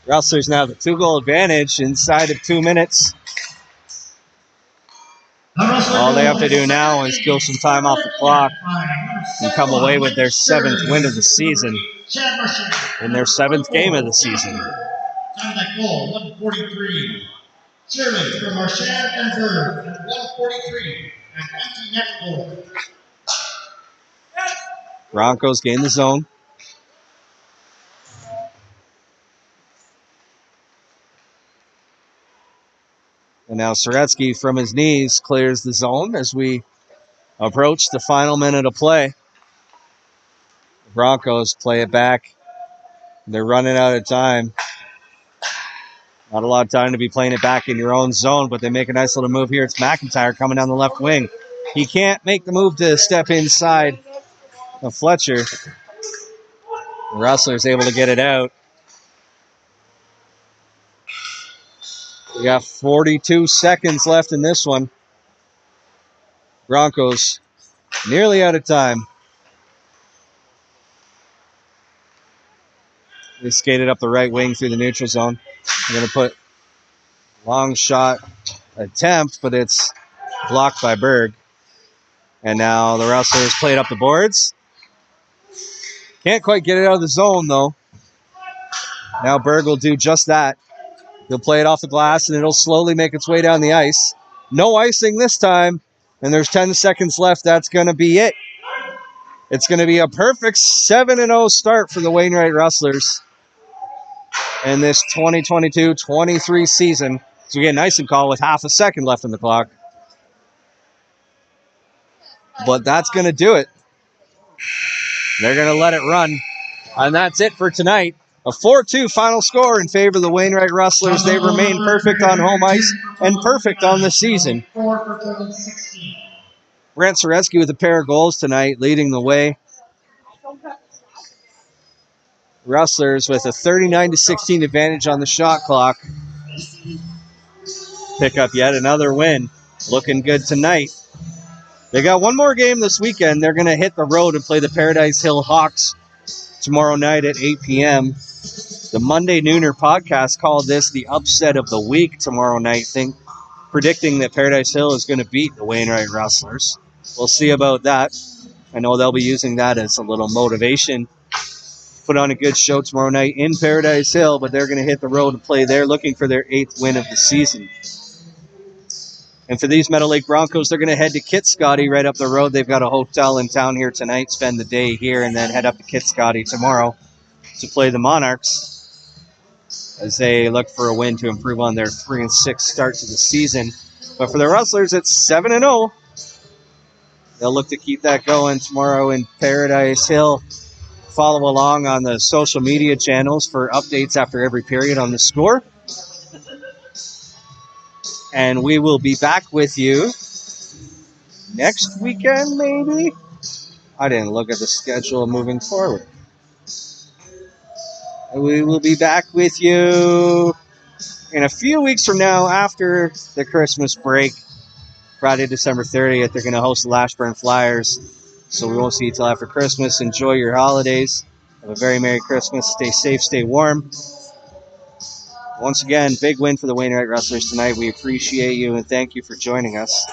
Rustlers now have a 2-goal advantage inside of 2 minutes. All they have to do now is kill some time off the clock and come away with their 7th win of the season in their 7th game of the season. Time of that goal, 1:43. Shirley from Marchand and Berg at 1:43. An empty net goal. Broncos gain the zone. And now Soretsky from his knees clears the zone as we approach the final minute of play. The Broncos play it back. They're running out of time. Not a lot of time to be playing it back in your own zone, but they make a nice little move here. It's McIntyre coming down the left wing. He can't make the move to step inside of Fletcher. The Rustlers able to get it out. We got 42 seconds left in this one. Broncos nearly out of time. They skated up the right wing through the neutral zone. They're going to put long shot attempt, but it's blocked by Berg. And now the Rustlers played up the boards. Can't quite get it out of the zone, though. Now Berg will do just that. He'll play it off the glass, and it'll slowly make its way down the ice. No icing this time, and there's 10 seconds left. That's going to be it. It's going to be a perfect 7-0 start for the Wainwright Rustlers in this 2022-23 season. So we get an icing call with half a second left on the clock. But that's going to do it. They're going to let it run. And that's it for tonight. A 4-2 final score in favor of the Wainwright Rustlers. They remain perfect on home ice and perfect on the season. Brant Soretsky with a pair of goals tonight, leading the way. Rustlers with a 39-16 advantage on the shot clock. Pick up yet another win. Looking good tonight. They got one more game this weekend. They're going to hit the road and play the Paradise Hill Hawks tomorrow night at 8 p.m. The Monday Nooner podcast called this the upset of the week tomorrow night, predicting that Paradise Hill is going to beat the Wainwright Rustlers. We'll see about that. I know they'll be using that as a little motivation. Put on a good show tomorrow night in Paradise Hill, but they're going to hit the road and play there, looking for their 8th win of the season. And for these Meadow Lake Broncos, they're going to head to Kitscotty right up the road. They've got a hotel in town here tonight, spend the day here, and then head up to Kitscotty tomorrow to play the Monarchs as they look for a win to improve on their 3-6 start to the season. But for the Rustlers, it's 7-0. They'll look to keep that going tomorrow in Paradise Hill. Follow along on the social media channels for updates after every period on the score. And we will be back with you next weekend, maybe? I didn't look at the schedule moving forward. We will be back with you in a few weeks from now after the Christmas break. Friday, December 30th, they're going to host the Lashburn Flyers. So we won't see you till after Christmas. Enjoy your holidays. Have a very Merry Christmas. Stay safe, stay warm. Once again, big win for the Wainwright Rustlers tonight. We appreciate you and thank you for joining us.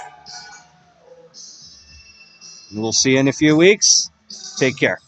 And we'll see you in a few weeks. Take care.